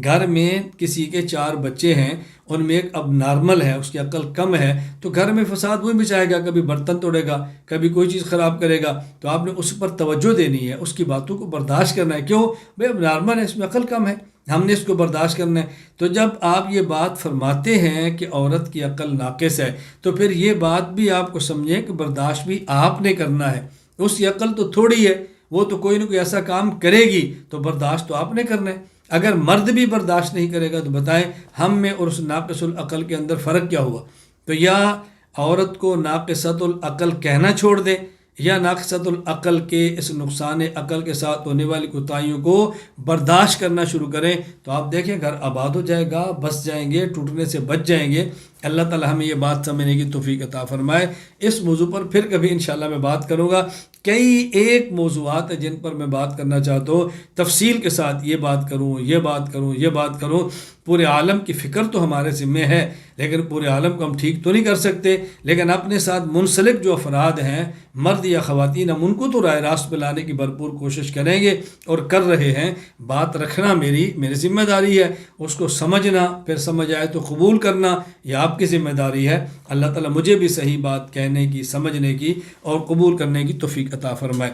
گھر میں کسی کے 4 بچے ہیں، ان میں ایک اب نارمل ہے، اس کی عقل کم ہے، تو گھر میں فساد وہی مچائے گا، کبھی برتن توڑے گا، کبھی کوئی چیز خراب کرے گا، تو آپ نے اس پر توجہ دینی ہے، اس کی باتوں کو برداشت کرنا ہے۔ کیوں بھائی؟ اب نارمل ہے، اس میں عقل کم ہے، ہم نے اس کو برداشت کرنا ہے۔ تو جب آپ یہ بات فرماتے ہیں کہ عورت کی عقل ناقص ہے، تو پھر یہ بات بھی آپ کو سمجھیں کہ برداشت بھی آپ نے کرنا ہے۔ اس کی عقل تو تھوڑی ہے، وہ تو کوئی نہ کوئی ایسا کام کرے گی، تو برداشت تو آپ نے کرنا ہے۔ اگر مرد بھی برداشت نہیں کرے گا تو بتائیں ہم میں اور اس ناقص العقل کے اندر فرق کیا ہوا؟ تو یا عورت کو ناقصۃ العقل کہنا چھوڑ دیں، یا ناقصۃ العقل کے اس نقصان عقل کے ساتھ ہونے والی کوتاہیوں کو برداشت کرنا شروع کریں، تو آپ دیکھیں گھر آباد ہو جائے گا، بس جائیں گے، ٹوٹنے سے بچ جائیں گے۔ اللہ تعالی ہمیں یہ بات سمجھنے کی توفیق عطا فرمائے۔ اس موضوع پر پھر کبھی انشاءاللہ میں بات کروں گا۔ کئی ایک موضوعات ہیں جن پر میں بات کرنا چاہتا ہوں، تفصیل کے ساتھ یہ بات کروں، یہ بات کروں، یہ بات کروں۔ پورے عالم کی فکر تو ہمارے ذمہ ہے، لیکن پورے عالم کو ہم ٹھیک تو نہیں کر سکتے، لیکن اپنے ساتھ منسلک جو افراد ہیں، مرد یا خواتین، ہم ان کو تو راہ راست پہ لانے کی بھرپور کوشش کریں گے اور کر رہے ہیں۔ بات رکھنا میری ذمہ داری ہے، اس کو سمجھنا، پھر سمجھ آئے تو قبول کرنا یہ آپ کی ذمہ داری ہے۔ اللہ تعالیٰ مجھے بھی صحیح بات کہنے کی، سمجھنے کی اور قبول کرنے کی توفیق عطا فرمائے۔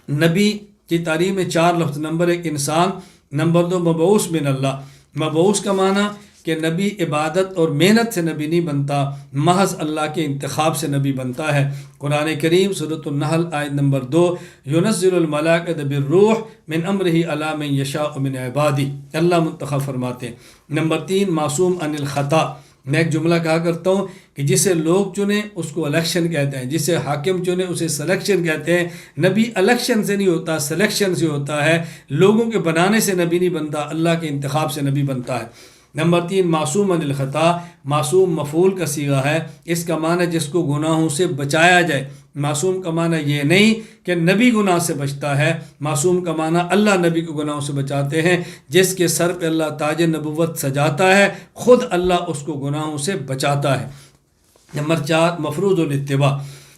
نبی کی تعریف میں 4 لفظ: نمبر 1 انسان، نمبر 2 مبعوث من اللہ۔ مبعوث کا معنی کہ نبی عبادت اور محنت سے نبی نہیں بنتا، محض اللہ کے انتخاب سے نبی بنتا ہے۔ قرآن کریم سورۃ النحل آیت نمبر 2: ينزل الملائکۃ بالروح من امرہ علی من یشاء من عبادہ، اللہ منتخب فرماتے ہیں۔ نمبر 3 معصوم عن الخطا۔ میں ایک جملہ کہا کرتا ہوں کہ جسے لوگ چنیں اس کو الیکشن کہتے ہیں، جسے حاکم چنیں اسے سلیکشن کہتے ہیں۔ نبی الیکشن سے نہیں ہوتا، سلیکشن سے ہوتا ہے۔ لوگوں کے بنانے سے نبی نہیں بنتا، اللہ کے انتخاب سے نبی بنتا ہے۔ نمبر 3 معصوم عن الخطا۔ معصوم مفعول کا صیغہ ہے، اس کا معنی جس کو گناہوں سے بچایا جائے۔ معصوم کا معنی یہ نہیں کہ نبی گناہ سے بچتا ہے، معصوم کا معنی اللہ نبی کو گناہوں سے بچاتے ہیں۔ جس کے سر پہ اللہ تاج نبوت سجاتا ہے، خود اللہ اس کو گناہوں سے بچاتا ہے۔ نمبر 4 مفروض الاتباع۔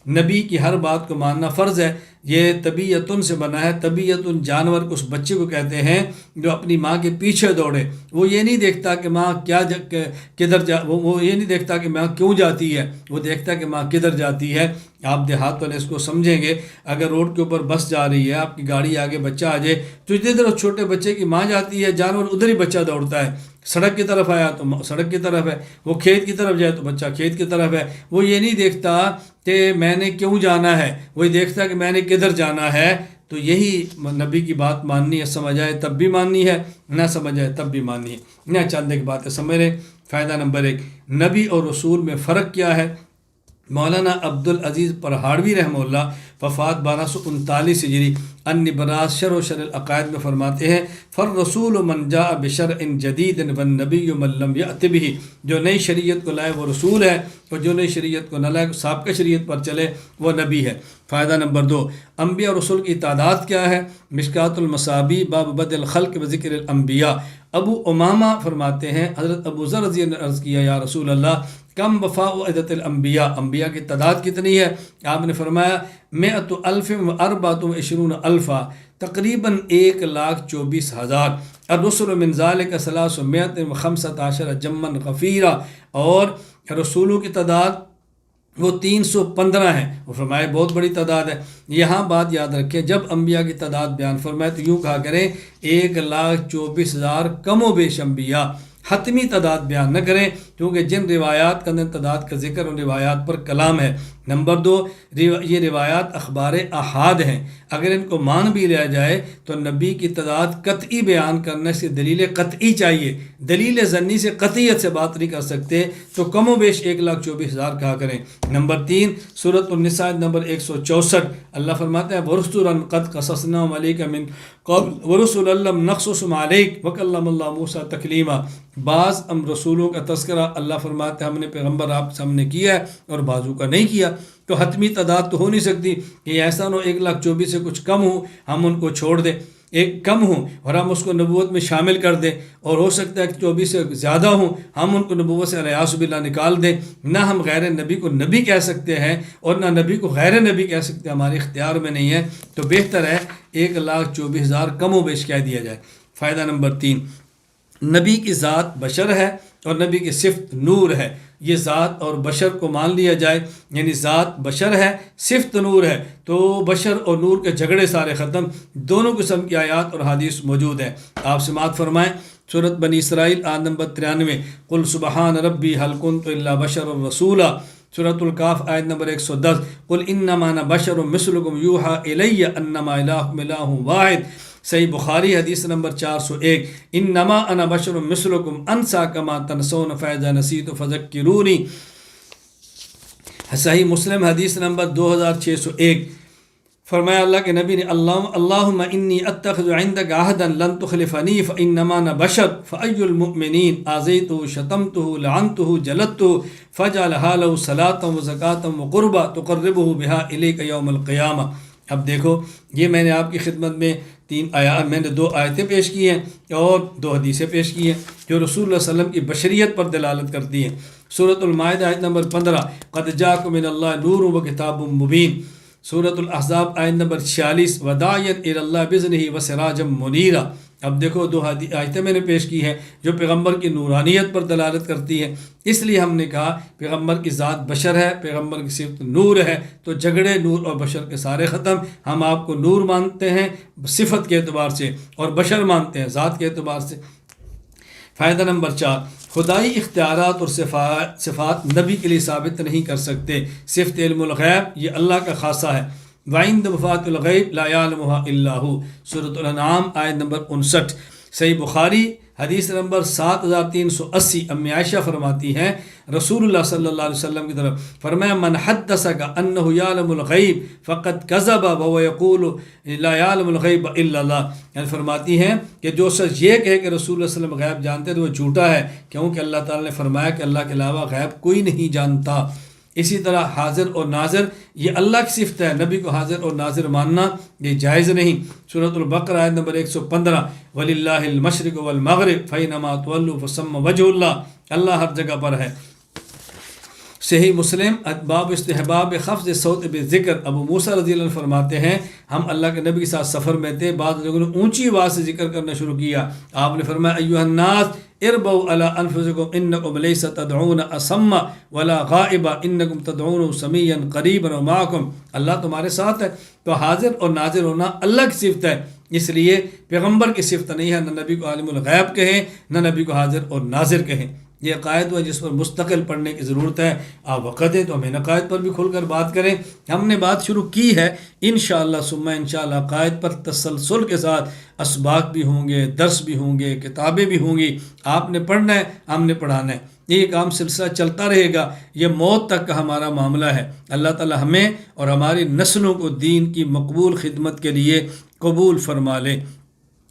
نبی کی ہر بات کو ماننا فرض ہے۔ یہ طبیعتن سے بنا ہے۔ طبیعتن جانور کو، اس بچے کو کہتے ہیں جو اپنی ماں کے پیچھے دوڑے۔ وہ یہ نہیں دیکھتا کہ ماں کدھر جا، وہ یہ نہیں دیکھتا کہ ماں کیوں جاتی ہے، وہ دیکھتا کہ ماں کدھر جاتی ہے۔ آپ دیہات والے اس کو سمجھیں گے، اگر روڈ کے اوپر بس جا رہی ہے، آپ کی گاڑی آگے بچہ آ جائے، تو جدھر چھوٹے بچے کی ماں جاتی ہے، جانور ادھر ہی بچہ دوڑتا ہے۔ سڑک کی طرف آیا تو سڑک کی طرف ہے، وہ کھیت کی طرف جائے تو بچہ کھیت کی طرف ہے۔ وہ یہ نہیں دیکھتا کہ میں نے کیوں جانا ہے، وہی دیکھتا کہ میں نے کدھر جانا ہے۔ تو یہی نبی کی بات ماننی ہے، سمجھ آئے تب بھی ماننی ہے، نہ سمجھ آئے تب بھی ماننی ہے۔ نہ چند ایک باتیں سمجھ رہے۔ فائدہ نمبر 1، نبی اور رسول میں فرق کیا ہے؟ مولانا عبدالعزیز پرہاڑوی رحمہ اللہ وفات 1239 ہجری، النبراس شرح و شرح العقائد میں فرماتے ہیں: فالرسول من جاء بشرع جدید والنبی من لم یأت بہ۔ جو نئی شریعت کو لائے وہ رسول ہے، اور جو نئی شریعت کو نہ لائے، سابقہ شریعت پر چلے، وہ نبی ہے۔ فائدہ نمبر 2، انبیاء اور رسول کی تعداد کیا ہے؟ مشکات المصابیح باب بدء الخلق و ذکر الانبیاء۔ ابو امامہ فرماتے ہیں، حضرت ابو ذر رضی اللہ عنہ نے عرض کیا، یا رسول اللہ کم وفاء عدد الانبیاء، انبیاء کی تعداد کتنی ہے؟ آپ نے فرمایا 100,024,000، تقریباً 1,24,000۔ الرسل من ذلك 315 جما غفیرا، اور رسولوں کی تعداد وہ 315 ہیں۔ وہ فرمائے بہت بڑی تعداد ہے۔ یہاں بات یاد رکھیں، جب انبیاء کی تعداد بیان فرمائے تو یوں کہا کریں 1,24,000 کم و بیش انبیاء، حتمی تعداد بیان نہ کریں، کیونکہ جن روایات کا اندر تعداد کا ذکر ان روایات پر کلام ہے۔ نمبر 2، یہ روایات اخبار احاد ہیں، اگر ان کو مان بھی لیا جائے تو نبی کی تعداد قطعی بیان کرنے سے دلیل قطعی چاہیے، دلیل ظنی سے قطعیت سے بات نہیں کر سکتے، تو کم و بیش 1,24,000 کہا کریں۔ نمبر 3، سورۃ النساء نمبر 164، اللہ فرماتے ہیں وَرُسُلًا قَدْ قَصَصْنَاهُمْ عَلَيْكَ مِن قَبْلُ وَرُسُلًا لَّمْ نَقْصُصْهُمْ عَلَيْكَ وَكَلَّمَ اللَّهُ مُوسَىٰ تَكْلِيمًا۔ بعض رسولوں کا تذکرہ اللہ فرماتے ہیں ہم نے پیغمبر آپ کے سامنے کیا ہے اور بعضوں کا نہیں کیا، تو حتمی تعداد تو ہو نہیں سکتی کہ ایسا نہ ہو 1,24,000 سے کچھ کم ہو ہم ان کو چھوڑ دیں۔ ایک کم ہوں اور ہم اس کو نبوت میں شامل کر دیں، اور ہو سکتا ہے کہ 24 سے زیادہ ہوں، ہم ان کو نبوت سے الیاذ باللہ نکال دیں، نہ ہم غیر نبی کو نبی کہہ سکتے ہیں اور نہ نبی کو غیر نبی کہہ سکتے ہیں، ہمارے اختیار میں نہیں ہے، تو بہتر ہے 1,24,000 کم و بیش کہہ دیا جائے۔ فائدہ نمبر 3، نبی کی ذات بشر ہے اور نبی کی صفت نور ہے۔ یہ ذات اور بشر کو مان لیا جائے، یعنی ذات بشر ہے، صفت نور ہے، تو بشر اور نور کے جھگڑے سارے ختم۔ دونوں قسم کی آیات اور حدیث موجود ہیں۔ آپ سماعت فرمائیں سورۃ بنی اسرائیل آیت نمبر 93، قل سبحان ربی حل کنت الا بشر رسولا۔ سورۃ الکاف آیت نمبر 110، قل انما انا بشر مثلکم یوحی الی انما الہکم الہ واحد۔ صحیح بخاری حدیث نمبر 401، انما انا بشر مثلکم انسا کما تنسون فاذا نسیت فذکرونی۔ صحیح مسلم حدیث نمبر 2601، فرمایا اللہ کے نبی نے اللہم انی اتخذ عندک عہدا لن تخلفنی فانما انا بشر فای المؤمنین آذیتہ شتمتہ لعنتہ جلدتہ فاجعلھا لہ صلاۃ وزکاۃ وقربۃ تقربہ بہا الیک یوم القیامہ۔ اب دیکھو، یہ میں نے آپ کی خدمت میں میں نے 2 آیتیں پیش کی ہیں اور 2 حدیثیں پیش کی ہیں جو رسول اللہ صلی اللہ علیہ وسلم کی بشریت پر دلالت کرتی ہیں۔ سورۃ المائدہ آیت نمبر 15، قد جاءکم من اللہ نور وکتاب مبین۔ سورۃ الاحزاب آیت نمبر 46، وداعیا الی اللہ باذنہ وسراجا منیرا۔ اب دیکھو 2 آیتیں میں نے پیش کی ہیں جو پیغمبر کی نورانیت پر دلالت کرتی ہیں، اس لیے ہم نے کہا پیغمبر کی ذات بشر ہے، پیغمبر کی صفت نور ہے، تو جھگڑے نور اور بشر کے سارے ختم۔ ہم آپ کو نور مانتے ہیں صفت کے اعتبار سے اور بشر مانتے ہیں ذات کے اعتبار سے۔ فائدہ نمبر 4، خدائی اختیارات اور صفات نبی کے لیے ثابت نہیں کر سکتے۔ صفت علم الغیب یہ اللہ کا خاصہ ہے، وَعِندَ مَفَاتِحُ الْغَیْبِ لَا يَعْلَمُهَا إِلَّا هُوَ۔ سورۃ الانعام آیت نمبر 59۔ صحیح بخاری حدیث نمبر 7380، ام عائشہ فرماتی ہیں رسول اللہ صلی اللہ علیہ وسلم کی طرف فرمایا من حدثک انہ یعلم الغیب فقد کذب وهو یقول لا یعلم الغیب الا اللہ، یعنی فرماتی ہیں کہ جو شخص یہ کہے کہ رسول اللہ صلی اللہ علیہ وسلم غیب جانتے تو وہ جھوٹا ہے، کیونکہ اللہ تعالیٰ نے فرمایا کہ اللہ کے علاوہ غیب کوئی نہیں جانتا۔ اسی طرح حاضر اور ناظر یہ اللہ کی صفت ہے، نبی کو حاضر اور ناظر ماننا یہ جائز نہیں۔ سورۃ البقرہ آیت نمبر 115، وَلِلَّهِ الْمَشْرِقُ وَالْمَغْرِبُ فَأَيْنَمَا تُوَلُّوا فَثَمَّ وَجْهُ اللَّهِ، اللہ ہر جگہ پر ہے۔ صحیح مسلم باب استحباب خفض صوت بالذکر، ابو موسیٰ رضی اللہ عنہ فرماتے ہیں ہم اللہ کے نبی کے ساتھ سفر میں تھے، بعض لوگوں نے اونچی آواز سے ذکر کرنا شروع کیا، آپ نے فرمایا ایھا الناس اربوا علی انفسکم انکم لیس تدعون اصم ولا غائبا انکم تدعون سمیعا قریبا ومعکم، اللہ تمہارے ساتھ ہے۔ تو حاضر اور ناظر ہونا اللہ کی صفت ہے، اس لیے پیغمبر کی صفت نہیں ہے، نہ نبی کو عالم الغیب کہیں نہ نبی کو حاضر اور ناظر کہیں۔ یہ عقائد ہے جس پر مستقل پڑھنے کی ضرورت ہے، آپ وقت ہے تو ہم ان عقائد پر بھی کھل کر بات کریں۔ ہم نے بات شروع کی ہے انشاءاللہ ثم انشاءاللہ عقائد پر تسلسل کے ساتھ، اسباق بھی ہوں گے، درس بھی ہوں گے، کتابیں بھی ہوں گی، آپ نے پڑھنا ہے ہم نے پڑھانا ہے، یہ کام سلسلہ چلتا رہے گا، یہ موت تک کا ہمارا معاملہ ہے۔ اللہ تعالی ہمیں اور ہماری نسلوں کو دین کی مقبول خدمت کے لیے قبول فرما لے۔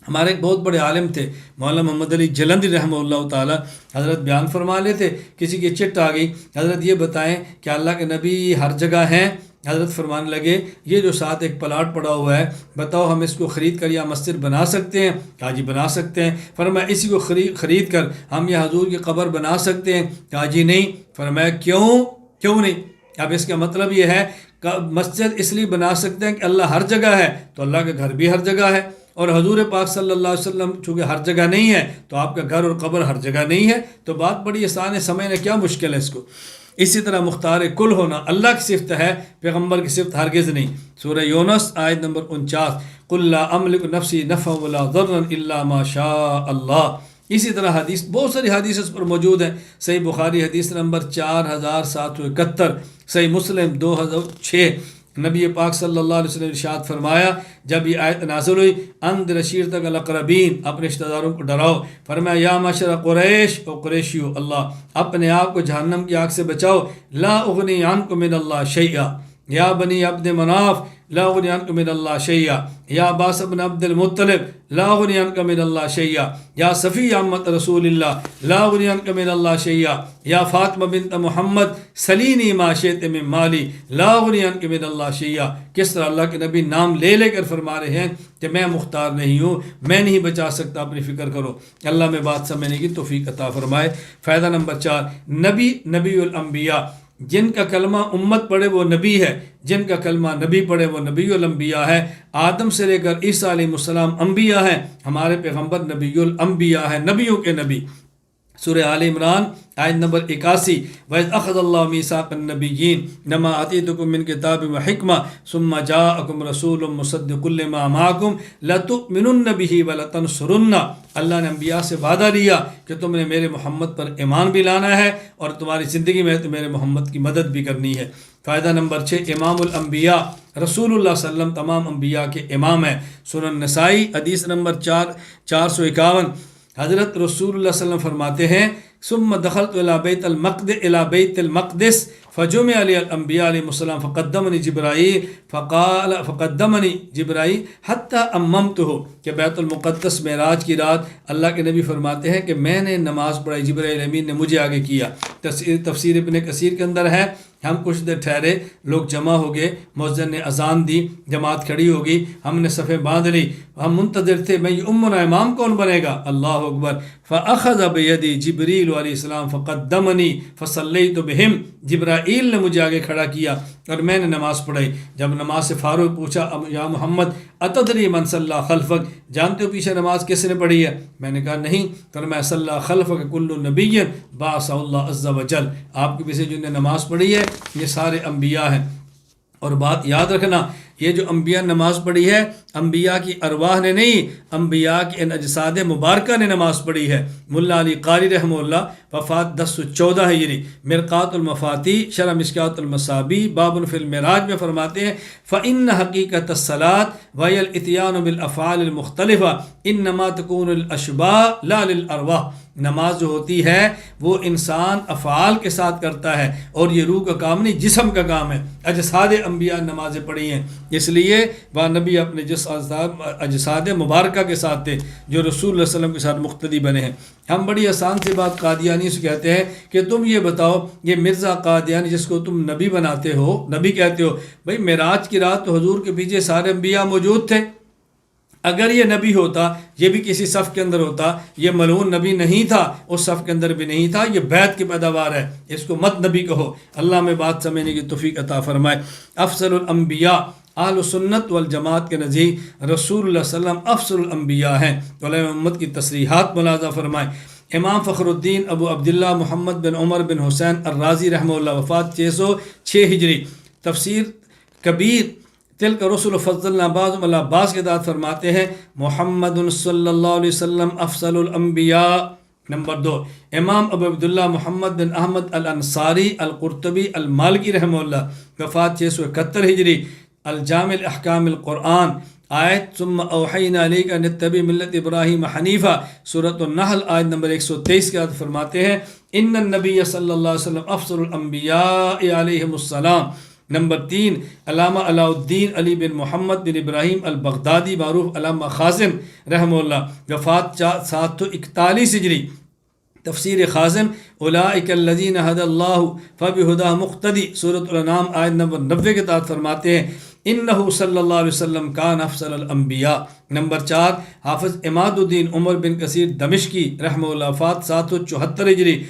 ہمارے ایک بہت بڑے عالم تھے مولانا محمد علی جلندی رحمہ اللہ تعالی، حضرت بیان فرما لیتے، کسی کی چٹ آ گئی، حضرت یہ بتائیں کہ اللہ کے نبی ہر جگہ ہیں؟ حضرت فرمانے لگے یہ جو ساتھ ایک پلاٹ پڑا ہوا ہے بتاؤ ہم اس کو خرید کر یا مسجد بنا سکتے ہیں؟ کہا جی بنا سکتے ہیں۔ فرمایا اسی کو خرید کر ہم یہ حضور کی قبر بنا سکتے ہیں؟ کہا جی نہیں۔ فرمایا کیوں نہیں؟ اب اس کا مطلب یہ ہے کہ مسجد اس لیے بنا سکتے ہیں کہ اللہ ہر جگہ ہے، تو اللہ کا گھر بھی ہر جگہ ہے، اور حضور پاک صلی اللہ علیہ وسلم چونکہ ہر جگہ نہیں ہے تو آپ کا گھر اور قبر ہر جگہ نہیں ہے، تو بات بڑی آسان ہے، سمجھنا کیا مشکل ہے اس کو۔ اسی طرح مختار کل ہونا اللہ کی صفت ہے، پیغمبر کی صفت ہرگز نہیں۔ سورہ یونس آیت نمبر 49، قل لا املک نفسی نفعا ولا ضرا الا ما شاء اللہ۔ اسی طرح حدیث بہت ساری حدیث اس پر موجود ہیں، صحیح بخاری حدیث نمبر 4771، صحیح مسلم 2006، نبی پاک صلی اللہ علیہ وسلم ارشاد فرمایا جب یہ آیت نازل ہوئی انذر عشیرتک الاقربین، اپنے رشتہ داروں کو ڈراؤ، فرمایا یا معشر قریش او قریشیو، اللہ اپنے آپ کو جہنم کی آگ سے بچاؤ، لا اغنی عنکم من اللہ شیئا، یا بنی عبد مناف لا اغنی عنکم من اللہ شیئا، یا عباس بن عبد المطلب لا اغنی عنکم من اللہ شیئا، یا صفی عمت رسول اللہ لا اغنی عنکم من اللہ شیئا، یا فاطمہ بنت محمد سلینی ما شئت من مالی لا اغنی عنکم من اللہ شیئا۔ کس طرح اللہ کے نبی نام لے لے کر فرما رہے ہیں کہ میں مختار نہیں ہوں، میں نہیں بچا سکتا، اپنی فکر کرو۔ اللہ میں بات سمجھنے کی توفیق عطا فرمائے۔ فائدہ نمبر 4، نبی الانبیاء، جن کا کلمہ امت پڑھے وہ نبی ہے، جن کا کلمہ نبی پڑھے وہ نبی الانبیاء ہے۔ آدم سے لے کر عیسیٰ علیہ السلام انبیاء ہیں، ہمارے پیغمبر نبی الانبیاء ہیں، نبیوں کے نبی۔ سورہ آل عمران آیت نمبر 81، وَإِذْ أَخَذَ اللَّهُ مِيثَاقَ النَّبِيِّينَ لَمَا آتَيْتُكُم مِّن كِتَابٍ وَحِكْمَةٍ ثُمَّ جَاءَكُمْ رَسُولٌ مُّصَدِّقٌ لِّمَا مَعَكُمْ لَتُؤْمِنُنَّ بِهِ وَلَتَنصُرُنَّ۔ اللہ نے انبیاء سے وعدہ لیا کہ تم نے میرے محمد پر ایمان بھی لانا ہے اور تمہاری زندگی میں تو میرے محمد کی مدد بھی کرنی ہے۔ فائدہ نمبر 6، امام الانبیاء، رسول اللہ صلی اللہ علیہ وسلم تمام انبیاء کے امام ہیں۔ سنن نسائی حدیث نمبر 451، حضرت رسول اللہ صلی اللہ علیہ وسلم فرماتے ہیں ثم دخلت الى بیت المقدس فجمع علی الانبیاء علیہ السلام فقدمنی جبرائیل حتی اممتہ، کہ بیت المقدس معراج کی رات اللہ کے نبی فرماتے ہیں کہ میں نے نماز پڑھائی، جبرائیل امین نے مجھے آگے کیا۔ تفسیر ابن کثیر کے اندر ہے، ہم کچھ دیر ٹھہرے، لوگ جمع ہو گئے، مؤذن نے اذان دی، جماعت کھڑی ہوگی، ہم نے صفیں باندھ لی، ہم منتظر تھے میں یہ امنا امام کون بنے گا، اللہ اکبر۔ فاخذ بیدی جبریل علیہ السلام فقدمنی فصلیت بہم، جبرائیل نے مجھے آگے کھڑا کیا اور میں نے نماز پڑھائی۔ جب نماز سے فارغ پوچھا یا محمد اتدری من صلی خلفک، جانتے ہو پیچھے نماز کس نے پڑھی ہے؟ میں نے کہا نہیں۔ فرمایا صلی خلفک کل نبی بعثہ اللہ عز وجل، آپ کے پیچھے جن نے نماز پڑھی ہے یہ سارے انبیاء ہیں۔ اور بات یاد رکھنا، یہ جو انبیاء نماز پڑھی ہے انبیاء کی ارواح نے نہیں، انبیاء کی ان اجساد مبارکہ نے نماز پڑھی ہے۔ ملا علی قاری رحمہ اللہ، وفات 1014 ہجری، مرقات المفاتی شرح مشکات المصابی باب فی المعراج میں فرماتے ہیں فإن حقیقت الصلاة وهي الاتيان بالافعال المختلفة انما تكون الاشباء لا للارواح، نماز جو ہوتی ہے وہ انسان افعال کے ساتھ کرتا ہے اور یہ روح کا کام نہیں، جسم کا کام ہے۔ اجساد انبیاء نمازیں پڑھی ہیں، اس لیے وہ نبی اپنے جس اجساد مبارکہ کے ساتھ تھے جو رسول اللہ صلی اللہ علیہ وسلم کے ساتھ مقتدی بنے ہیں۔ ہم بڑی آسان سی بات قادیانی سے کہتے ہیں کہ تم یہ بتاؤ یہ مرزا قادیانی جس کو تم نبی بناتے ہو، نبی کہتے ہو، بھئی معراج کی رات تو حضور کے پیچھے سارے انبیاء موجود تھے، اگر یہ نبی ہوتا یہ بھی کسی صف کے اندر ہوتا، یہ ملعون نبی نہیں تھا، اس صف کے اندر بھی نہیں تھا، یہ بیعت کی پیداوار ہے، اس کو مت نبی کہو۔ اللہ میں بات سمجھنے کی توفیق عطا فرمائے۔ افضل الانبیاء اہل سنت والجماعت کے نزدیک رسول اللہ صلی اللہ علیہ وسلم افضل الانبیاء ہیں۔ علماء امت کی تصریحات ملاحظہ فرمائیں۔ امام فخر الدین ابو عبداللہ محمد بن عمر بن حسین الرازی رحمہ اللہ، وفات 606 ہجری، تفسیر کبیر تلک رسول فضلنا بعض اللہ عباس کے داد فرماتے ہیں محمد صلی اللہ علیہ وسلم افضل الانبیاء۔ نمبر 2، امام ابو عبداللہ محمد بن احمد الانصاری القرطبی المالکی رحمہ اللہ، وفات 671 ہجری، الجامع احکام القرآن آیت ثم اوحینا الیک ان اتبع ملت ابراہیم حنیفہ، سورۃ النحل آیت نمبر 123 کے بعد فرماتے ہیں ان النبی صلی اللہ علیہ وسلم افضل الانبیاء علیہم السلام۔ نمبر 3، علامہ علاء الدین علی بن محمد بن ابراہیم البغدادی معروف علامہ خازن رحمہ اللہ، وفات 741 ہجری، تفسیر خازن اولئک الذین ھدی اللہ فبہداہ مقتدی، سورۃ الانعام آیت نمبر 90 کے تحت فرماتے ہیں انہ صلی اللہ علیہ وسلم کان افضل الانبیاء۔ نمبر 4، حافظ عماد الدین عمر بن کثیر دمشقی رحمہ اللہ، وفات 774 ہجری،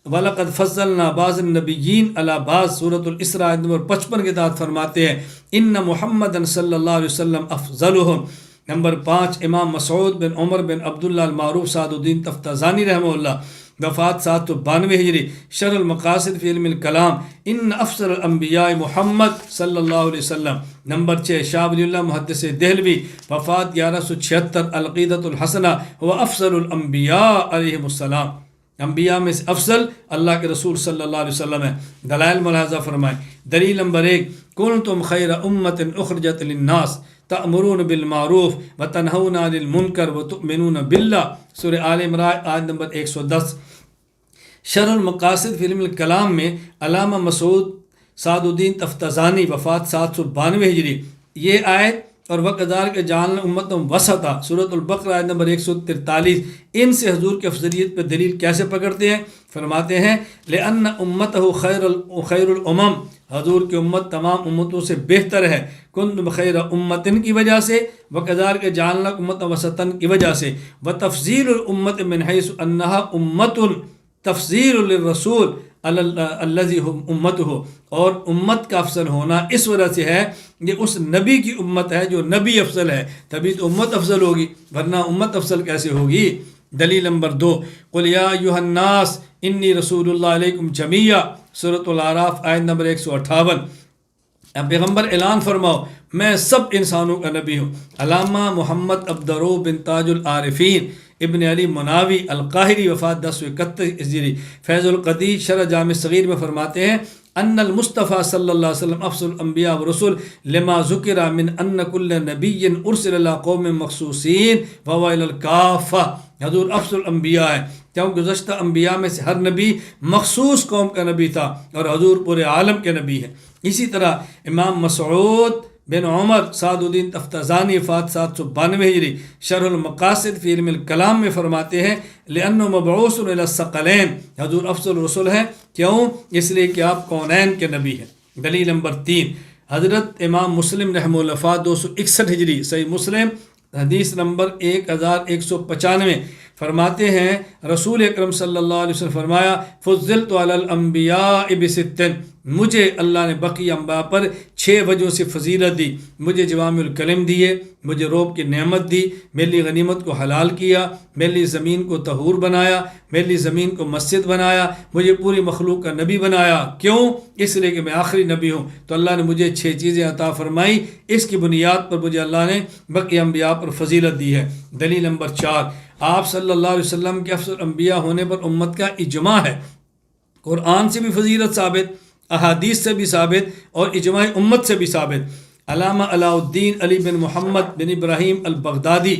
وَلَقَدْ فَضَّلْنَا بَعْضَ النَّبِيِّينَ عَلَى بَعْضٍ، سورۃ الاسراء آیت نمبر 55 کے تحت فرماتے ہیں ان محمدًا صلی اللہ علیہ وسلم افضلہم۔ نمبر 5، امام مسعود بن عمر بن عبداللہ المعروف سعد الدین تفتازانی رحمہ اللہ، وفات 792 ہجری، شرح المقاصد فی علم الکلام ان افضل الانبیاء محمد صلی اللہ علیہ وسلم۔ نمبر 6، شاہ ولی اللہ محدث دہلوی، وفات 1176، العقیدۃ الحسنہ هو افضل الانبیاء علیہم السلام، انبیاء میں سے افضل اللہ کے رسول صلی اللہ علیہ وسلم ہے۔ دلائل ملاحظہ فرمائیں۔ دلیل نمبر 1، کنتم خیر امۃ اخرجت للناس تأمرون بالمعروف وتنہون عن المنکر وتؤمنون باللہ، سورہ آل عمران آیت نمبر 110۔ شرح المقاصد فی علم الکلام میں علامہ مسعود سعد الدین تفتزانی وفات 792 ہجری. یہ آیت اور وَكَذَلِكَ جَعَلْنَا أُمَّةً وَسَطًا سورۃ البقرہ آیت نمبر 143، ان سے حضور کی افضلیت پہ دلیل کیسے پکڑتے ہیں؟ فرماتے ہیں لِأَنَّ أُمَّتَهُ خَيْرُ الْأُمَمِ، حضور کی امت تمام امتوں سے بہتر ہے. كُنتُمْ خَيْرَ أُمَّةٍ کی وجہ سے، وَكَذَلِكَ جَعَلْنَاكُمْ أُمَّةً وَسَطًا کی وجہ سے، وَتَفْضِيلُ الْأُمَّةِ مِنْ حَيْثُ أَنَّهَا أُمَّةٌ تفضیل للرسول الذی ہم امتہ، اور امت کا افضل ہونا اس وجہ سے ہے یہ اس نبی کی امت ہے جو نبی افضل ہے، تبھی تو امت افضل ہوگی، ورنہ امت افضل کیسے ہوگی؟ دلیل نمبر 2، قل یا ایھا الناس انی رسول اللہ علیکم جمیعا سورۃ الاعراف آیت نمبر 158. پیغمبر اعلان فرماؤ میں سب انسانوں کا نبی ہوں. علامہ محمد عبدالرؤف بن تاج العارفین ابن علی مناوی القاہری وفات 1031 ہجری فیض القدیر شرح جامع صغیر میں فرماتے ہیں ان المصطفیٰ صلی اللہ علیہ وسلم افضل الانبیاء ورسول لما ذکر من ان کل نبی ارسل الی قوم مخصوصین وهو الی الکافہ. حضور افضل الانبیاء ہے کیونکہ گزشتہ انبیاء میں سے ہر نبی مخصوص قوم کا نبی تھا اور حضور پورے عالم کے نبی ہے. اسی طرح امام مسعود بن عمر سعد الدین تفتزانی وفات 792 ہجری شرح المقاصد فی علم الکلام میں فرماتے ہیں لأنه مبعوث الی الثقلین، حضور افضل الرسل ہے. کیوں؟ اس لیے کہ آپ کونین کے نبی ہیں. دلیل نمبر 3، حضرت امام مسلم رحمہ اللہ وفات 261 ہجری صحیح مسلم حدیث نمبر 1195 فرماتے ہیں رسول اکرم صلی اللہ علیہ وسلم فرمایا فضلت علی الانبیاء بست، مجھے اللہ نے بقیہ انبیاء پر 6 وجہوں سے فضیلت دی. مجھے جوامع الکلم دیے، مجھے روب کی نعمت دی، میرے لیے غنیمت کو حلال کیا، میرے لیے زمین کو طہور بنایا، میرے لیے زمین کو مسجد بنایا، مجھے پوری مخلوق کا نبی بنایا. کیوں؟ اس لیے کہ میں آخری نبی ہوں. تو اللہ نے مجھے 6 چیزیں عطا فرمائی، اس کی بنیاد پر مجھے اللہ نے بقیہ انبیاء پر فضیلت دی ہے. دلیل نمبر 4، آپ صلی اللہ علیہ وسلم کے افضل انبیاء ہونے پر امت کا اجماع ہے. قرآن سے بھی فضیلت ثابت، احادیث سے بھی ثابت اور اجماع امت سے بھی ثابت. علامہ علاء الدین علی بن محمد بن ابراہیم البغدادی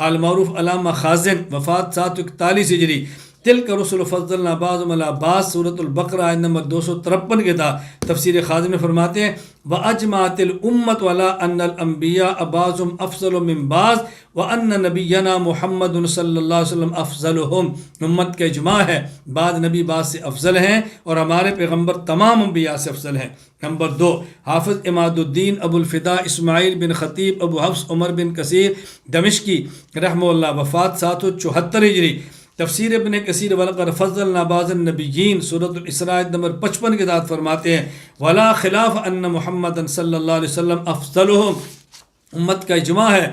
المعروف علامہ خازن وفات 741 ہجری تلک رسل فضلنا بعضهم علی بعض سورۃ البقرہ آیت نمبر 253 کے تحت تفسیر خازن میں فرماتے ہیں واجمعت الامت علی ان الانبیاء بعضهم افضل من بعض وان نبینا محمد صلی اللہ علیہ وسلم افضلهم. امت کا اجماع ہے بعض نبی بعض سے افضل ہیں اور ہمارے پیغمبر تمام انبیاء سے افضل ہیں. نمبر 2، حافظ اماد الدین ابو الفدا اسماعیل بن خطیب ابو حفص عمر بن کثیر دمشقی رحمہ اللہ وفات 774 ہجری تفسیر ابن کثیر وَلَقَدْ فَضَّلْنَا بَعْضَ النَّبِيِّينَ سورۃ الاسراء نمبر 55 کے ساتھ فرماتے ہیں وَلَا خِلَافَ أَنَّ مُحَمَّدًا صلی اللہ علیہ وسلم أَفْضَلُهُمْ. امت کا اجماع ہے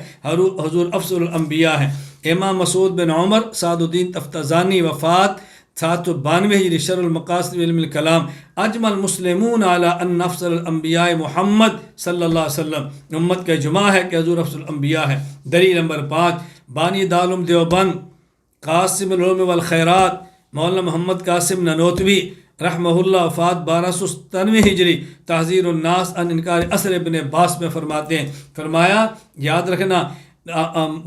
حضور افضل الانبیاء ہیں. امام مسعود بن عمر سعد الدین تفتزانی وفات 792 ہجری شرح المقاصد علم الکلام اجمع المسلمون علی ان افضل الانبیاء محمد صلی اللہ علیہ وسلم. امت کا اجماع ہے کہ حضور افضل الانبیاء ہے. دلیل نمبر 5، بانی دارالعلوم دیوبند قاسم العلوم والخیرات مولانا محمد قاسم ننوتوی رحمہ اللہ وفات 1297 ہجری تحذیر الناس ان انکار اثر ابن عباس میں فرماتے ہیں فرمایا یاد رکھنا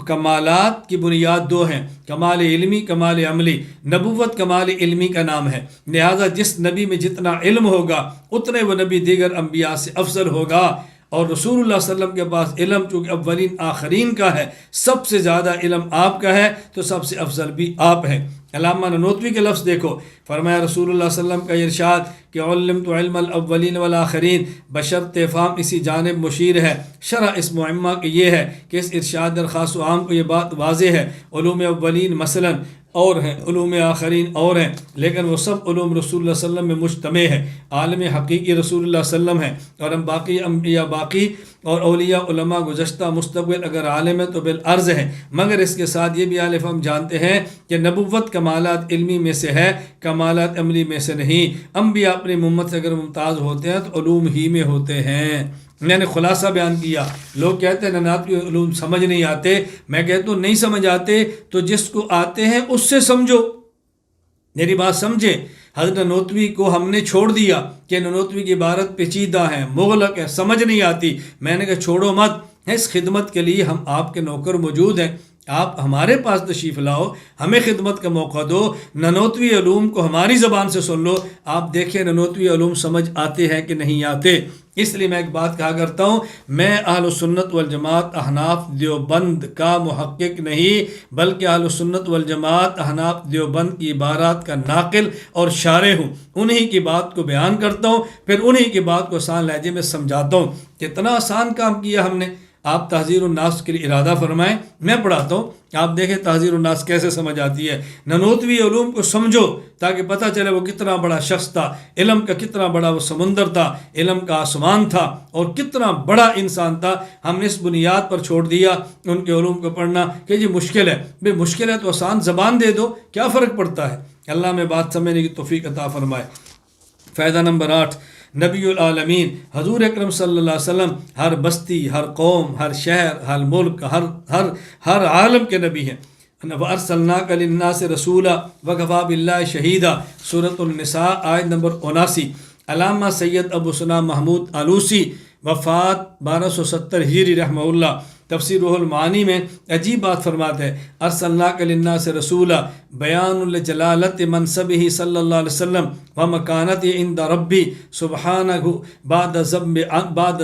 کمالات کی بنیاد 2 ہیں، کمال علمی کمال عملی. نبوت کمال علمی کا نام ہے، لہذا جس نبی میں جتنا علم ہوگا اتنے وہ نبی دیگر انبیاء سے افضل ہوگا. اور رسول اللہ صلی اللہ علیہ وسلم کے پاس علم چونکہ اولین آخرین کا ہے، سب سے زیادہ علم آپ کا ہے تو سب سے افضل بھی آپ ہیں. علامہ ننوتوی کے لفظ دیکھو، فرمایا رسول اللہ صلی اللہ علیہ وسلم کا ارشاد کہ علمت علم الاولین والآخرین بشرط فہم اسی جانب مشیر ہے. شرح اس معمہ کے یہ ہے کہ اس ارشاد خاص و عام کو یہ بات واضح ہے علوم اولین مثلا اور ہیں، علوم آخرین اور ہیں، لیکن وہ سب علوم رسول اللہ صلی اللہ علیہ وسلم میں مجتمع ہے. عالم حقیقی رسول اللہ صلی اللہ علیہ وسلم ہے اور ہم باقی انبیاء باقی اور اولیاء علماء گزشتہ مستقبل اگر عالم ہے تو بالعرض ہے. مگر اس کے ساتھ یہ بھی عالم ہم جانتے ہیں کہ نبوت کمالات علمی میں سے ہے، کمالات عملی میں سے نہیں. انبیاء اپنی امت سے اگر ممتاز ہوتے ہیں تو علوم ہی میں ہوتے ہیں. میں نے خلاصہ بیان کیا. لوگ کہتے ہیں ننات کے علوم سمجھ نہیں آتے، میں کہتا ہوں نہیں سمجھ آتے تو جس کو آتے ہیں اس سے سمجھو. میری بات سمجھے. حضرت ننوتوی کو ہم نے چھوڑ دیا کہ ننوتوی کی عبارت پیچیدہ ہے، مغلق ہے، سمجھ نہیں آتی. میں نے کہا چھوڑو مت، اس خدمت کے لیے ہم آپ کے نوکر موجود ہیں. آپ ہمارے پاس تشریف لاؤ، ہمیں خدمت کا موقع دو، ننوتوی علوم کو ہماری زبان سے سن لو۔ آپ دیکھیں ننوتوی علوم سمجھ آتے ہیں کہ نہیں آتے۔ اس لیے میں ایک بات کہا کرتا ہوں، میں اہل سنت والجماعت احناف دیوبند کا محقق نہیں، بلکہ اہل سنت والجماعت احناف دیوبند کی عبارات کا ناقل اور شارح ہوں۔ انہی کی بات کو بیان کرتا ہوں، پھر انہی کی بات کو آسان لہجے میں سمجھاتا ہوں۔ کتنا آسان کام کیا ہم نے۔ آپ تحذیر الناس کے لیے ارادہ فرمائیں، میں پڑھاتا ہوں، آپ دیکھیں تحذیر الناس کیسے سمجھ آتی ہے۔ ننوتوی علوم کو سمجھو تاکہ پتہ چلے وہ کتنا بڑا شخص تھا، علم کا کتنا بڑا وہ سمندر تھا، علم کا آسمان تھا، اور کتنا بڑا انسان تھا۔ ہم نے اس بنیاد پر چھوڑ دیا ان کے علوم کو پڑھنا کہ جی مشکل ہے۔ بھئی مشکل ہے تو آسان زبان دے دو، کیا فرق پڑتا ہے؟ اللہ میں بات سمجھنے کی توفیق عطا فرمائے۔ فائدہ نمبر 8، نبی العالمین حضور اکرم صلی اللہ علیہ وسلم ہر بستی، ہر قوم، ہر شہر، ہر ملک، ہر عالم کے نبی ہیں۔ وَأَرْسَلْنَاكَ لِلنَّاسِ رَسُولًا وَكَفَىٰ بِاللَّهِ شَهِيدًا، سورۃ النساء آیت نمبر 79۔ علامہ سید ابو ثنا محمود آلوسی، وفات 1270 ہجری رحمہ اللہ، تفسیر روح المعانی میں عجیب بات فرماتے ہیں، ارسلناک للناس رسولا بیان لجلالت منصبہ صلی اللہ علیہ وسلم ومکانت عند ربی سبحانہ بعد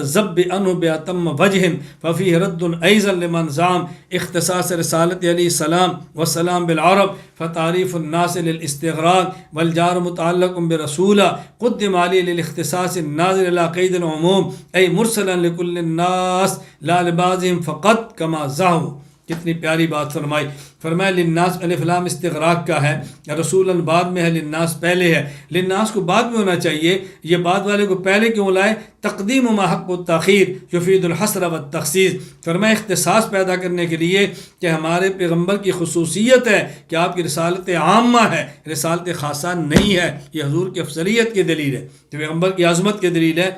ضب عنہ بأتم وجہ ففیہ رد ایضا لمن زعم اختصاص رسالت علیہ السلام والسلام بالعرب فتعریف الناس للاستغراق والجار متعلق برسولہ قدم علی للاختصاص الناظر الى قید العموم ای مرسلا لکل الناس لا لبعضهم فقط کما زعموا۔ کتنی پیاری بات فرمائی۔ فرمایا للناس الف لام استغراق کا ہے، رسولاً بعد میں ہے، للناس پہلے ہے۔ للناس کو بعد میں ہونا چاہیے، یہ بعد والے کو پہلے کیوں لائے؟ تقدیم ما حق التاخیر یفید الحصر والتخصیص۔ فرمایا اختصاص پیدا کرنے کے لیے کہ ہمارے پیغمبر کی خصوصیت ہے کہ آپ کی رسالت عامہ ہے، رسالت خاصہ نہیں ہے۔ یہ حضور کی افضلیت کی دلیل ہے، پیغمبر کی عظمت کی دلیل ہے۔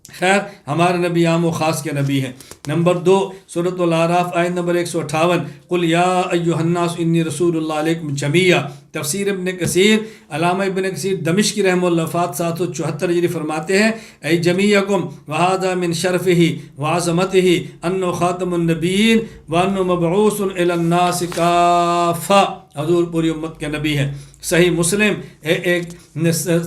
خیر ہمارے نبی عام و خاص کے نبی ہیں۔ نمبر 2 سورۃ الاعراف آیت نمبر 158، قل یا ایھا الناس انی رسول اللہ علیکم جمیعا۔ تفسیر ابن کثیر، علامہ ابن کثیر دمشقی رحمہ اللہ، وفات 774 ہجری، فرماتے ہیں ای جمیعکم وہذا من شرفہ وعظمتہ انہ خاتم النبیین وانہ مبعوث الی الناس کافہ۔ حضور پوری امت کے نبی ہیں۔ صحیح مسلم ایک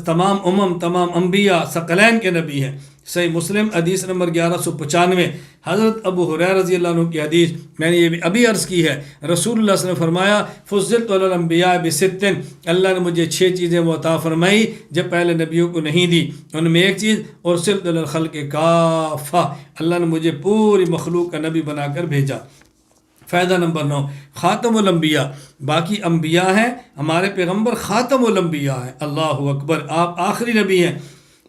تمام تمام انبیاء ثقلین کے نبی ہیں۔ صحیح مسلم حدیث نمبر 1195، حضرت ابو ہریرہ رضی اللہ عنہ کی حدیث، میں نے یہ بھی ابھی عرض کی ہے، رسول اللہ صلی اللہ علیہ وسلم نے فرمایا فضلت علی الانبیاء بست، اللہ نے مجھے 6 چیزیں وہ عطا فرمائی جو پہلے نبیوں کو نہیں دی۔ ان میں ایک چیز ارسلت الی الخلق کافہ، اللہ نے مجھے پوری مخلوق کا نبی بنا کر بھیجا۔ فائدہ نمبر 9، خاتم الانبیاء، باقی انبیاء ہیں، ہمارے پیغمبر خاتم الانبیاء ہیں۔ اللہ اکبر، آپ آخری نبی ہیں۔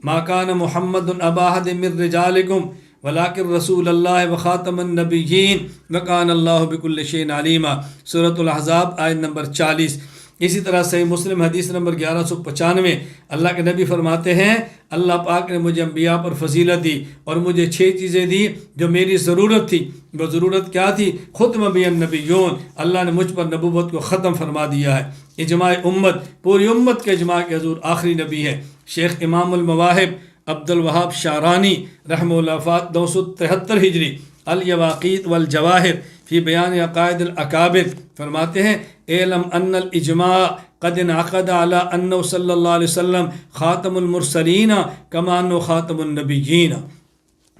ما کان محمد ابا احد من رجالکم ولکن رسول اللہ وخاتم النبیین وکان اللہ بکل شیء علیما، سورۃ الاحزاب آیت نمبر 40۔ اسی طرح صحیح مسلم حدیث نمبر 1195، اللہ کے نبی فرماتے ہیں اللہ پاک نے مجھے انبیاء پر فضیلت دی اور مجھے 6 چیزیں دی جو میری ضرورت تھی۔ وہ ضرورت کیا تھی؟ ختم بی النبیون، اللہ نے مجھ پر نبوت کو ختم فرما دیا ہے۔ اجماع امت، پوری امت کے اجماع کے حضور آخری نبی ہے۔ شیخ امام المواہب عبد الوہاب شعرانی رحمہ اللہ، وفات 273 ہجری، الیواقیت والجواہر فی بیان عقائد الاکابر، فرماتے ہیں اعلم ان الاجماع قد انعقد علی انہ صلی اللہ علیہ وسلم خاتم المرسلین کما انہ خاتم النبیین۔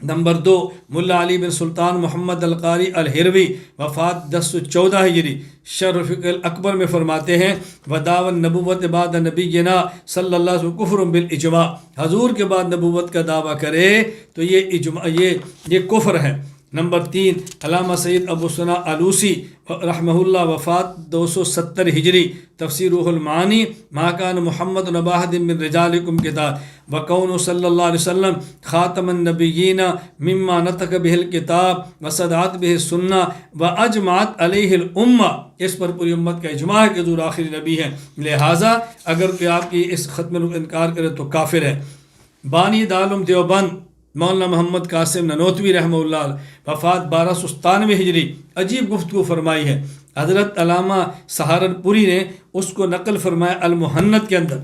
نمبر 2 ملا علی بن سلطان محمد القاری الہروی، وفات 1014 ہجری، شرح فقہ الاکبر میں فرماتے ہیں ودعوی النبوت بعد نبینا صلی اللہ علیہ وسلم کفر بالاجماع، حضور کے بعد نبوت کا دعویٰ کرے تو یہ کفر ہے۔ نمبر 3 علامہ سید ابو ثنا آلوسی رحمہ اللہ، وفات 270 ہجری، تفسیر روح المعانی، ما کان محمد ابا احد من رجالکم کتاب وکون صلی اللہ علیہ وسلم خاتم النبیین مما نطق بہ الکتاب وصدعت بہ السنہ واجمعت علیہ الامہ، اس پر پوری امت کا اجماع ہے کہ حضور آخری نبی ہیں، لہٰذا اگر کوئی آپ کی اس ختم کا انکار کرے تو کافر ہے۔ بانی دارالعلوم دیوبند مولانا محمد قاسم ننوتوی رحمہ اللہ، وفات 1297 ہجری، عجیب گفتگو فرمائی ہے۔ حضرت علامہ سہارنپوری نے اس کو نقل فرمایا المحنت کے اندر۔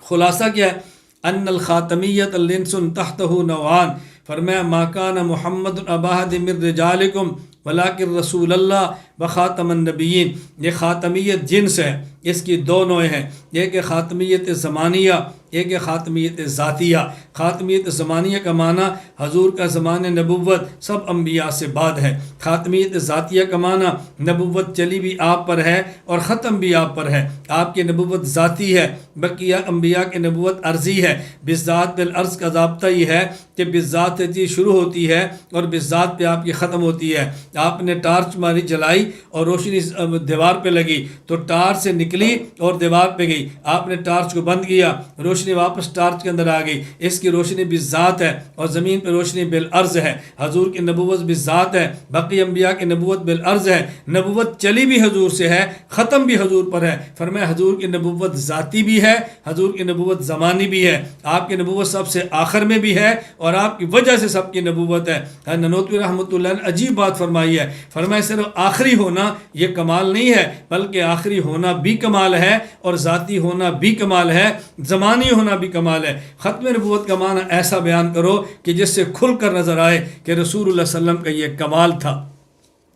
خلاصہ کیا ہے؟ ان الخاتمیت لنس تحتہ نوعان، فرمایا ما کان محمد ابا احد من رجالکم ولکن رسول اللہ و خاتم النبیین، یہ خاتمیت جنس ہے، اس کی دو نوع ہیں، ایک ہے خاتمیت زمانیہ، ایک ہے خاتمیت ذاتیہ۔ خاتمیت زمانیہ کا معنی حضور کا زمان نبوت سب انبیاء سے بعد ہے۔ خاتمیت ذاتیہ کا معنی نبوت چلی بھی آپ پر ہے اور ختم بھی آپ پر ہے، آپ کی نبوت ذاتی ہے، بقیہ انبیاء کی نبوت عرضی ہے۔ بالذات بالعرض کا ضابطہ یہ ہے کہ بالذات سے چیز شروع ہوتی ہے اور بالذات پہ آپ کی ختم ہوتی ہے۔ آپ نے ٹارچ ماری جلائی اور روشنی دیوار پہ لگی تو ٹارچ سے نکلی اور دیوار پہ گئی، آپ نے ٹارچ کو بند کیا، روشنی واپس ٹارچ کے اندر آ گئی، اس کی روشنی بالذات ہے، اور زمین پہ روشنی بالعرض ہے۔ حضور کی نبوت بالذات ہے، باقی انبیاء کی نبوت بالعرض ہے۔ نبوت چلی بھی حضور سے ہے، ختم بھی حضور پر ہے۔ فرمایا حضور کی نبوت ذاتی بھی ہے، حضور کی نبوت زمانی بھی ہے، آپ کی نبوت سب سے آخر میں بھی ہے اور آپ کی وجہ سے سب کی نبوت ہے۔ ننوتوی رحمۃ اللہ نے عجیب بات فرمائی ہے، فرمایا صرف آخری ہونا یہ کمال نہیں ہے، بلکہ آخری ہونا بھی کمال ہے اور ذاتی ہونا بھی کمال ہے، زمانی ہونا بھی کمال ہے۔ ختم نبوت کا معنی ایسا بیان کرو کہ جس سے کھل کر نظر آئے کہ رسول اللہ صلی اللہ علیہ وسلم کا یہ کمال تھا،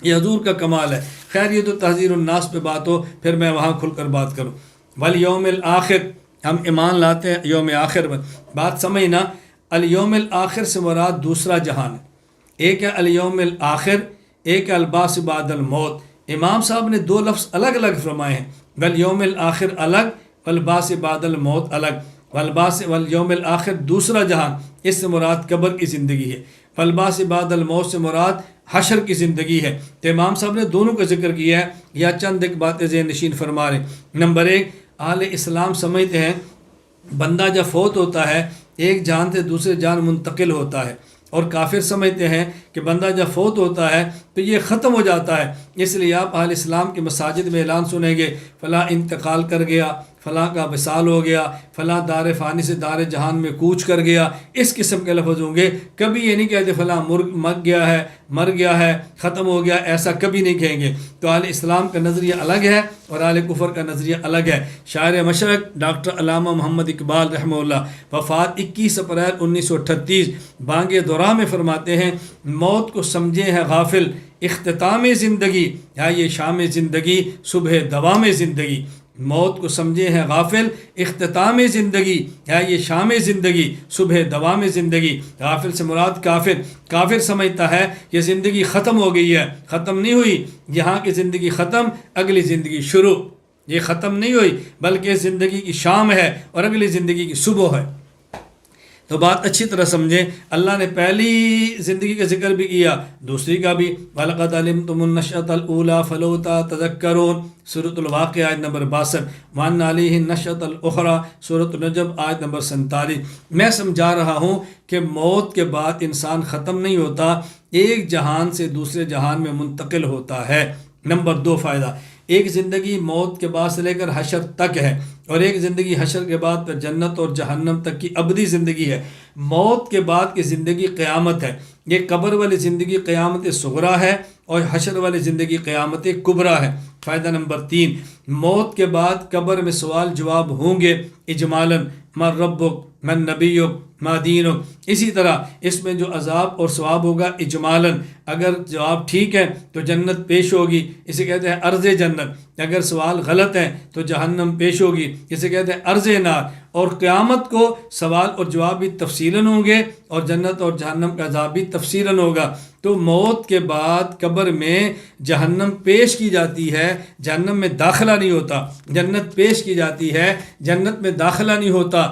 یہ حضور کا کمال ہے۔ خیر یہ تو تحذیر الناس پہ بات ہو، پھر میں وہاں کھل کر بات کروں۔ والیوم الآخر، ہم ایمان لاتے ہیں یوم آخر پر، بات سمجھنا، الیوم الآخر سے مراد دوسرا جہان ہے۔ ایک ہے الیوم الآخر، ایک ہے البعث بعد الموت۔ امام صاحب نے دو لفظ الگ الگ فرمائے ہیں، والیوم الآخر الگ، والبعث بعد الموت الگ۔ والیوم الآخر دوسرا جہان، اس سے مراد قبر کی زندگی ہے۔ والبعث بعد الموت سے مراد حشر کی زندگی ہے۔ تو امام صاحب نے دونوں کا ذکر کیا ہے، یا چند ایک باتیں ذہن نشین فرما رہے ہیں۔ نمبر ایک، اہل اسلام سمجھتے ہیں بندہ جب فوت ہوتا ہے ایک جان سے دوسرے جان منتقل ہوتا ہے، اور کافر سمجھتے ہیں کہ بندہ جب فوت ہوتا ہے تو یہ ختم ہو جاتا ہے۔ اس لیے آپ اہل اسلام کی مساجد میں اعلان سنیں گے، فلاں انتقال کر گیا، فلاں کا وصال ہو گیا، فلاں دار فانی سے دار جہان میں کوچ کر گیا، اس قسم کے لفظ ہوں گے۔ کبھی یہ نہیں کہتے فلاں مر گیا ہے، ختم ہو گیا، ایسا کبھی نہیں کہیں گے۔ تو اہل اسلام کا نظریہ الگ ہے اور اہل کفر کا نظریہ الگ ہے۔ شاعر مشرق ڈاکٹر علامہ محمد اقبال رحمہ اللہ، وفات 21 اپریل 1938، بانگ دورہ میں فرماتے ہیں، موت کو سمجھے ہیں غافل، اختتام زندگی یا یہ شام زندگی، صبح دوام زندگی۔ موت کو سمجھے ہیں غافل، اختتام زندگی یا یہ شام زندگی، صبح دوام زندگی۔ غافل سے مراد کافر، کافر سمجھتا ہے کہ زندگی ختم ہو گئی ہے، ختم نہیں ہوئی، یہاں کی زندگی ختم، اگلی زندگی شروع۔ یہ ختم نہیں ہوئی بلکہ زندگی کی شام ہے اور اگلی زندگی کی صبح ہے۔ تو بات اچھی طرح سمجھیں، اللہ نے پہلی زندگی کا ذکر بھی کیا، دوسری کا بھی، وَلَقَدْ عَلِمْتُمُ النَّشْأَةَ الْأُولَىٰ فَلَوْلَا تَذَكَّرُونَ، سورۃ الواقعہ آیت نمبر 62، وَأَنَّ عَلَيْهِ النَّشْأَةَ الْأُخْرَىٰ، سورۃ النجم آیت نمبر 47۔ میں سمجھا رہا ہوں کہ موت کے بعد انسان ختم نہیں ہوتا، ایک جہان سے دوسرے جہان میں منتقل ہوتا ہے۔ نمبر 2 فائدہ، ایک زندگی موت کے بعد سے لے کر حشر تک ہے، اور ایک زندگی حشر کے بعد پھر جنت اور جہنم تک کی ابدی زندگی ہے۔ موت کے بعد کی زندگی قیامت ہے، یہ قبر والی زندگی قیامت صغریٰ ہے اور حشر والی زندگی قیامت کبریٰ ہے۔ فائدہ نمبر 3، موت کے بعد قبر میں سوال جواب ہوں گے اجمالاً، من ربک، من نبیک، ما دینک۔ اسی طرح اس میں جو عذاب اور ثواب ہوگا اجمالاً، اگر جواب ٹھیک ہے تو جنت پیش ہوگی، اسے کہتے ہیں عرض جنت، اگر سوال غلط ہے تو جہنم پیش ہوگی، اسے کہتے ہیں عرض نار۔ اور قیامت کو سوال اور جواب بھی تفصیلاً ہوں گے اور جنت اور جہنم کا عذاب بھی تفصیلاً ہوگا۔ تو موت کے بعد قبر میں جہنم پیش کی جاتی ہے، جہنم میں داخلہ نہیں ہوتا، جنت پیش کی جاتی ہے، جنت میں داخلہ نہیں ہوتا۔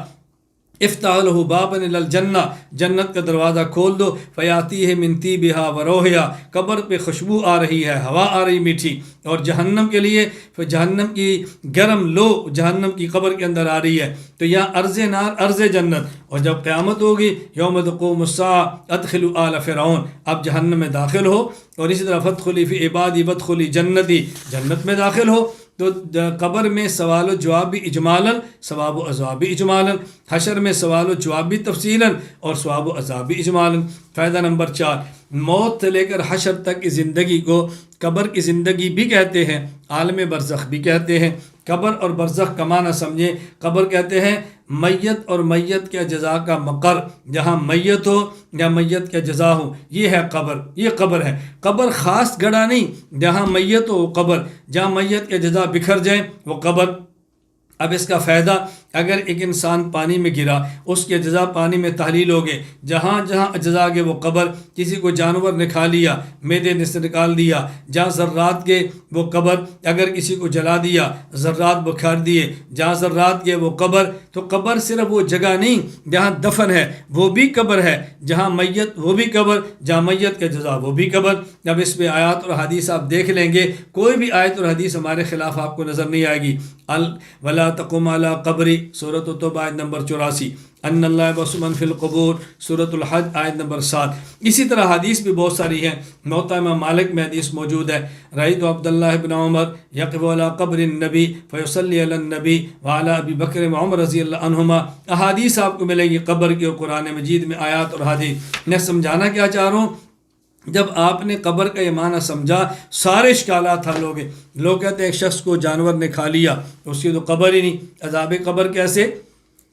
افتح لہ بابا الی الجنہ، جنت کا دروازہ کھول دو، فیاتیہ من طیبہا وروحہا، قبر پہ خوشبو آ رہی ہے، ہوا آ رہی میٹھی، اور جہنم کے لیے جہنم کی گرم لو جہنم کی قبر کے اندر آ رہی ہے۔ تو یہاں عرض نار، عرض جنت، اور جب قیامت ہوگی یوم تقوم الساعہ ادخلوا آل فرعون، اب جہنم میں داخل ہو، اور اسی طرح فادخلی فی عبادی وادخلی جنتی، جنت میں داخل ہو۔ تو قبر میں سوال و جواب بھی اجمالاً، ثواب و عذاب بھی اجمالاً، حشر میں سوال و جواب بھی تفصیلاً اور ثواب و عذاب بھی اجمالاً۔ فائدہ نمبر 4، موت سے لے کر حشر تک کی زندگی کو قبر کی زندگی بھی کہتے ہیں، عالم برزخ بھی کہتے ہیں۔ قبر اور برزخ کا معنی سمجھیں۔ قبر کہتے ہیں میت اور میت کے جزا کا مقر، جہاں میت ہو یا میت کے جزا ہو، یہ ہے قبر، یہ قبر ہے۔ قبر خاص گڑھا نہیں، جہاں میت ہو وہ قبر، جہاں میت کے جزا بکھر جائیں وہ قبر۔ اب اس کا فائدہ، اگر ایک انسان پانی میں گرا، اس کے اجزاء پانی میں تحلیل ہو گئے، جہاں جہاں اجزاء گئے وہ قبر۔ کسی کو جانور نے کھا لیا، معدے نے سے نکال دیا، جہاں ذرات گئے وہ قبر۔ اگر کسی کو جلا دیا، ذرات بکھار دیے، جہاں ذرات گئے وہ قبر۔ تو قبر صرف وہ جگہ نہیں جہاں دفن ہے وہ بھی قبر ہے، جہاں میت وہ بھی قبر، جہاں میت کے جزا وہ بھی قبر۔ اب اس میں آیات اور حدیث آپ دیکھ لیں گے، کوئی بھی آیت اور حدیث ہمارے خلاف آپ کو نظر نہیں آئے گی۔ ولا تقم علی قبری، سورۃ التوبہ آیت نمبر 84، ان اللہ یبعث من فی القبور، سورۃ الحج آیت نمبر 7۔ اسی طرح حدیث بھی بہت ساری ہیں۔ موطا امام مالک میں حدیث موجود ہے، رأیت عبداللہ بن عمر یقف علی قبر النبی فیصلی علی النبی وعلی ابی بکر وعمر رضی اللہ عنہما۔ احادیث آپ کو ملے گی قبر کی، اور قرآن مجید میں آیات اور حدیث۔ میں سمجھانا کیا چاہ رہا ہوں، جب آپ نے قبر کا یہ معنی سمجھا، سارے اشکالات حل ہو گئے۔ لوگ کہتے ہیں ایک شخص کو جانور نے کھا لیا، اس کی تو قبر ہی نہیں، عذاب قبر کیسے،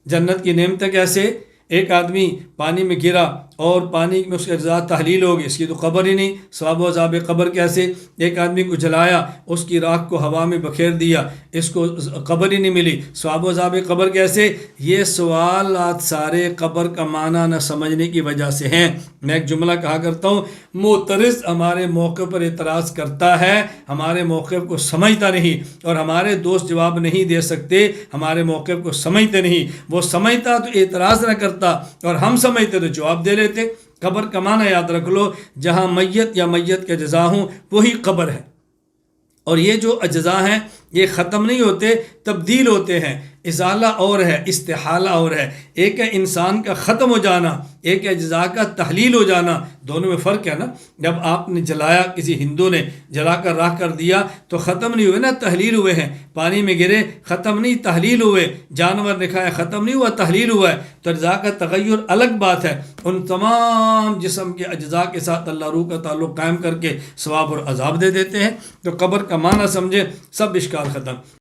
جنت کی نعمتیں کیسے؟ ایک آدمی پانی میں گرا اور پانی میں اس کے اجزاء تحلیل ہو گئے، اس کی تو قبر ہی نہیں، ثواب و عذاب قبر کیسے؟ ایک آدمی کو جلایا، اس کی راکھ کو ہوا میں بکھیر دیا، اس کو قبر ہی نہیں ملی، ثواب و عذاب قبر کیسے؟ یہ سوالات سارے قبر کا معنی نہ سمجھنے کی وجہ سے ہیں۔ میں ایک جملہ کہا کرتا ہوں، معترض ہمارے موقع پر اعتراض کرتا ہے، ہمارے موقف کو سمجھتا نہیں، اور ہمارے دوست جواب نہیں دے سکتے، ہمارے موقف کو سمجھتے نہیں۔ وہ سمجھتا تو اعتراض نہ کرتا، اور ہم سمجھتے تو جواب دے لیتے۔ قبر کا معنی یاد رکھ لو، جہاں میت یا میت کے اجزاء ہوں وہی قبر ہے۔ اور یہ جو اجزاء ہیں یہ ختم نہیں ہوتے، تبدیل ہوتے ہیں۔ ازالہ اور ہے، استحالہ اور ہے۔ ایک ہے انسان کا ختم ہو جانا، ایک ہے اجزاء کا تحلیل ہو جانا، دونوں میں فرق ہے نا۔ جب آپ نے جلایا، کسی ہندو نے جلا کر راکھ کر دیا تو ختم نہیں ہوئے نا، تحلیل ہوئے ہیں۔ پانی میں گرے، ختم نہیں، تحلیل ہوئے۔ جانور نے کھایا، ختم نہیں ہوا، تحلیل ہوا ہے۔ تو اجزاء کا تغیر الگ بات ہے۔ ان تمام جسم کے اجزاء کے ساتھ اللہ روح کا تعلق قائم کر کے ثواب اور عذاب دے دیتے ہیں۔ تو قبر کا معنی سمجھے، سب اشکال ختم۔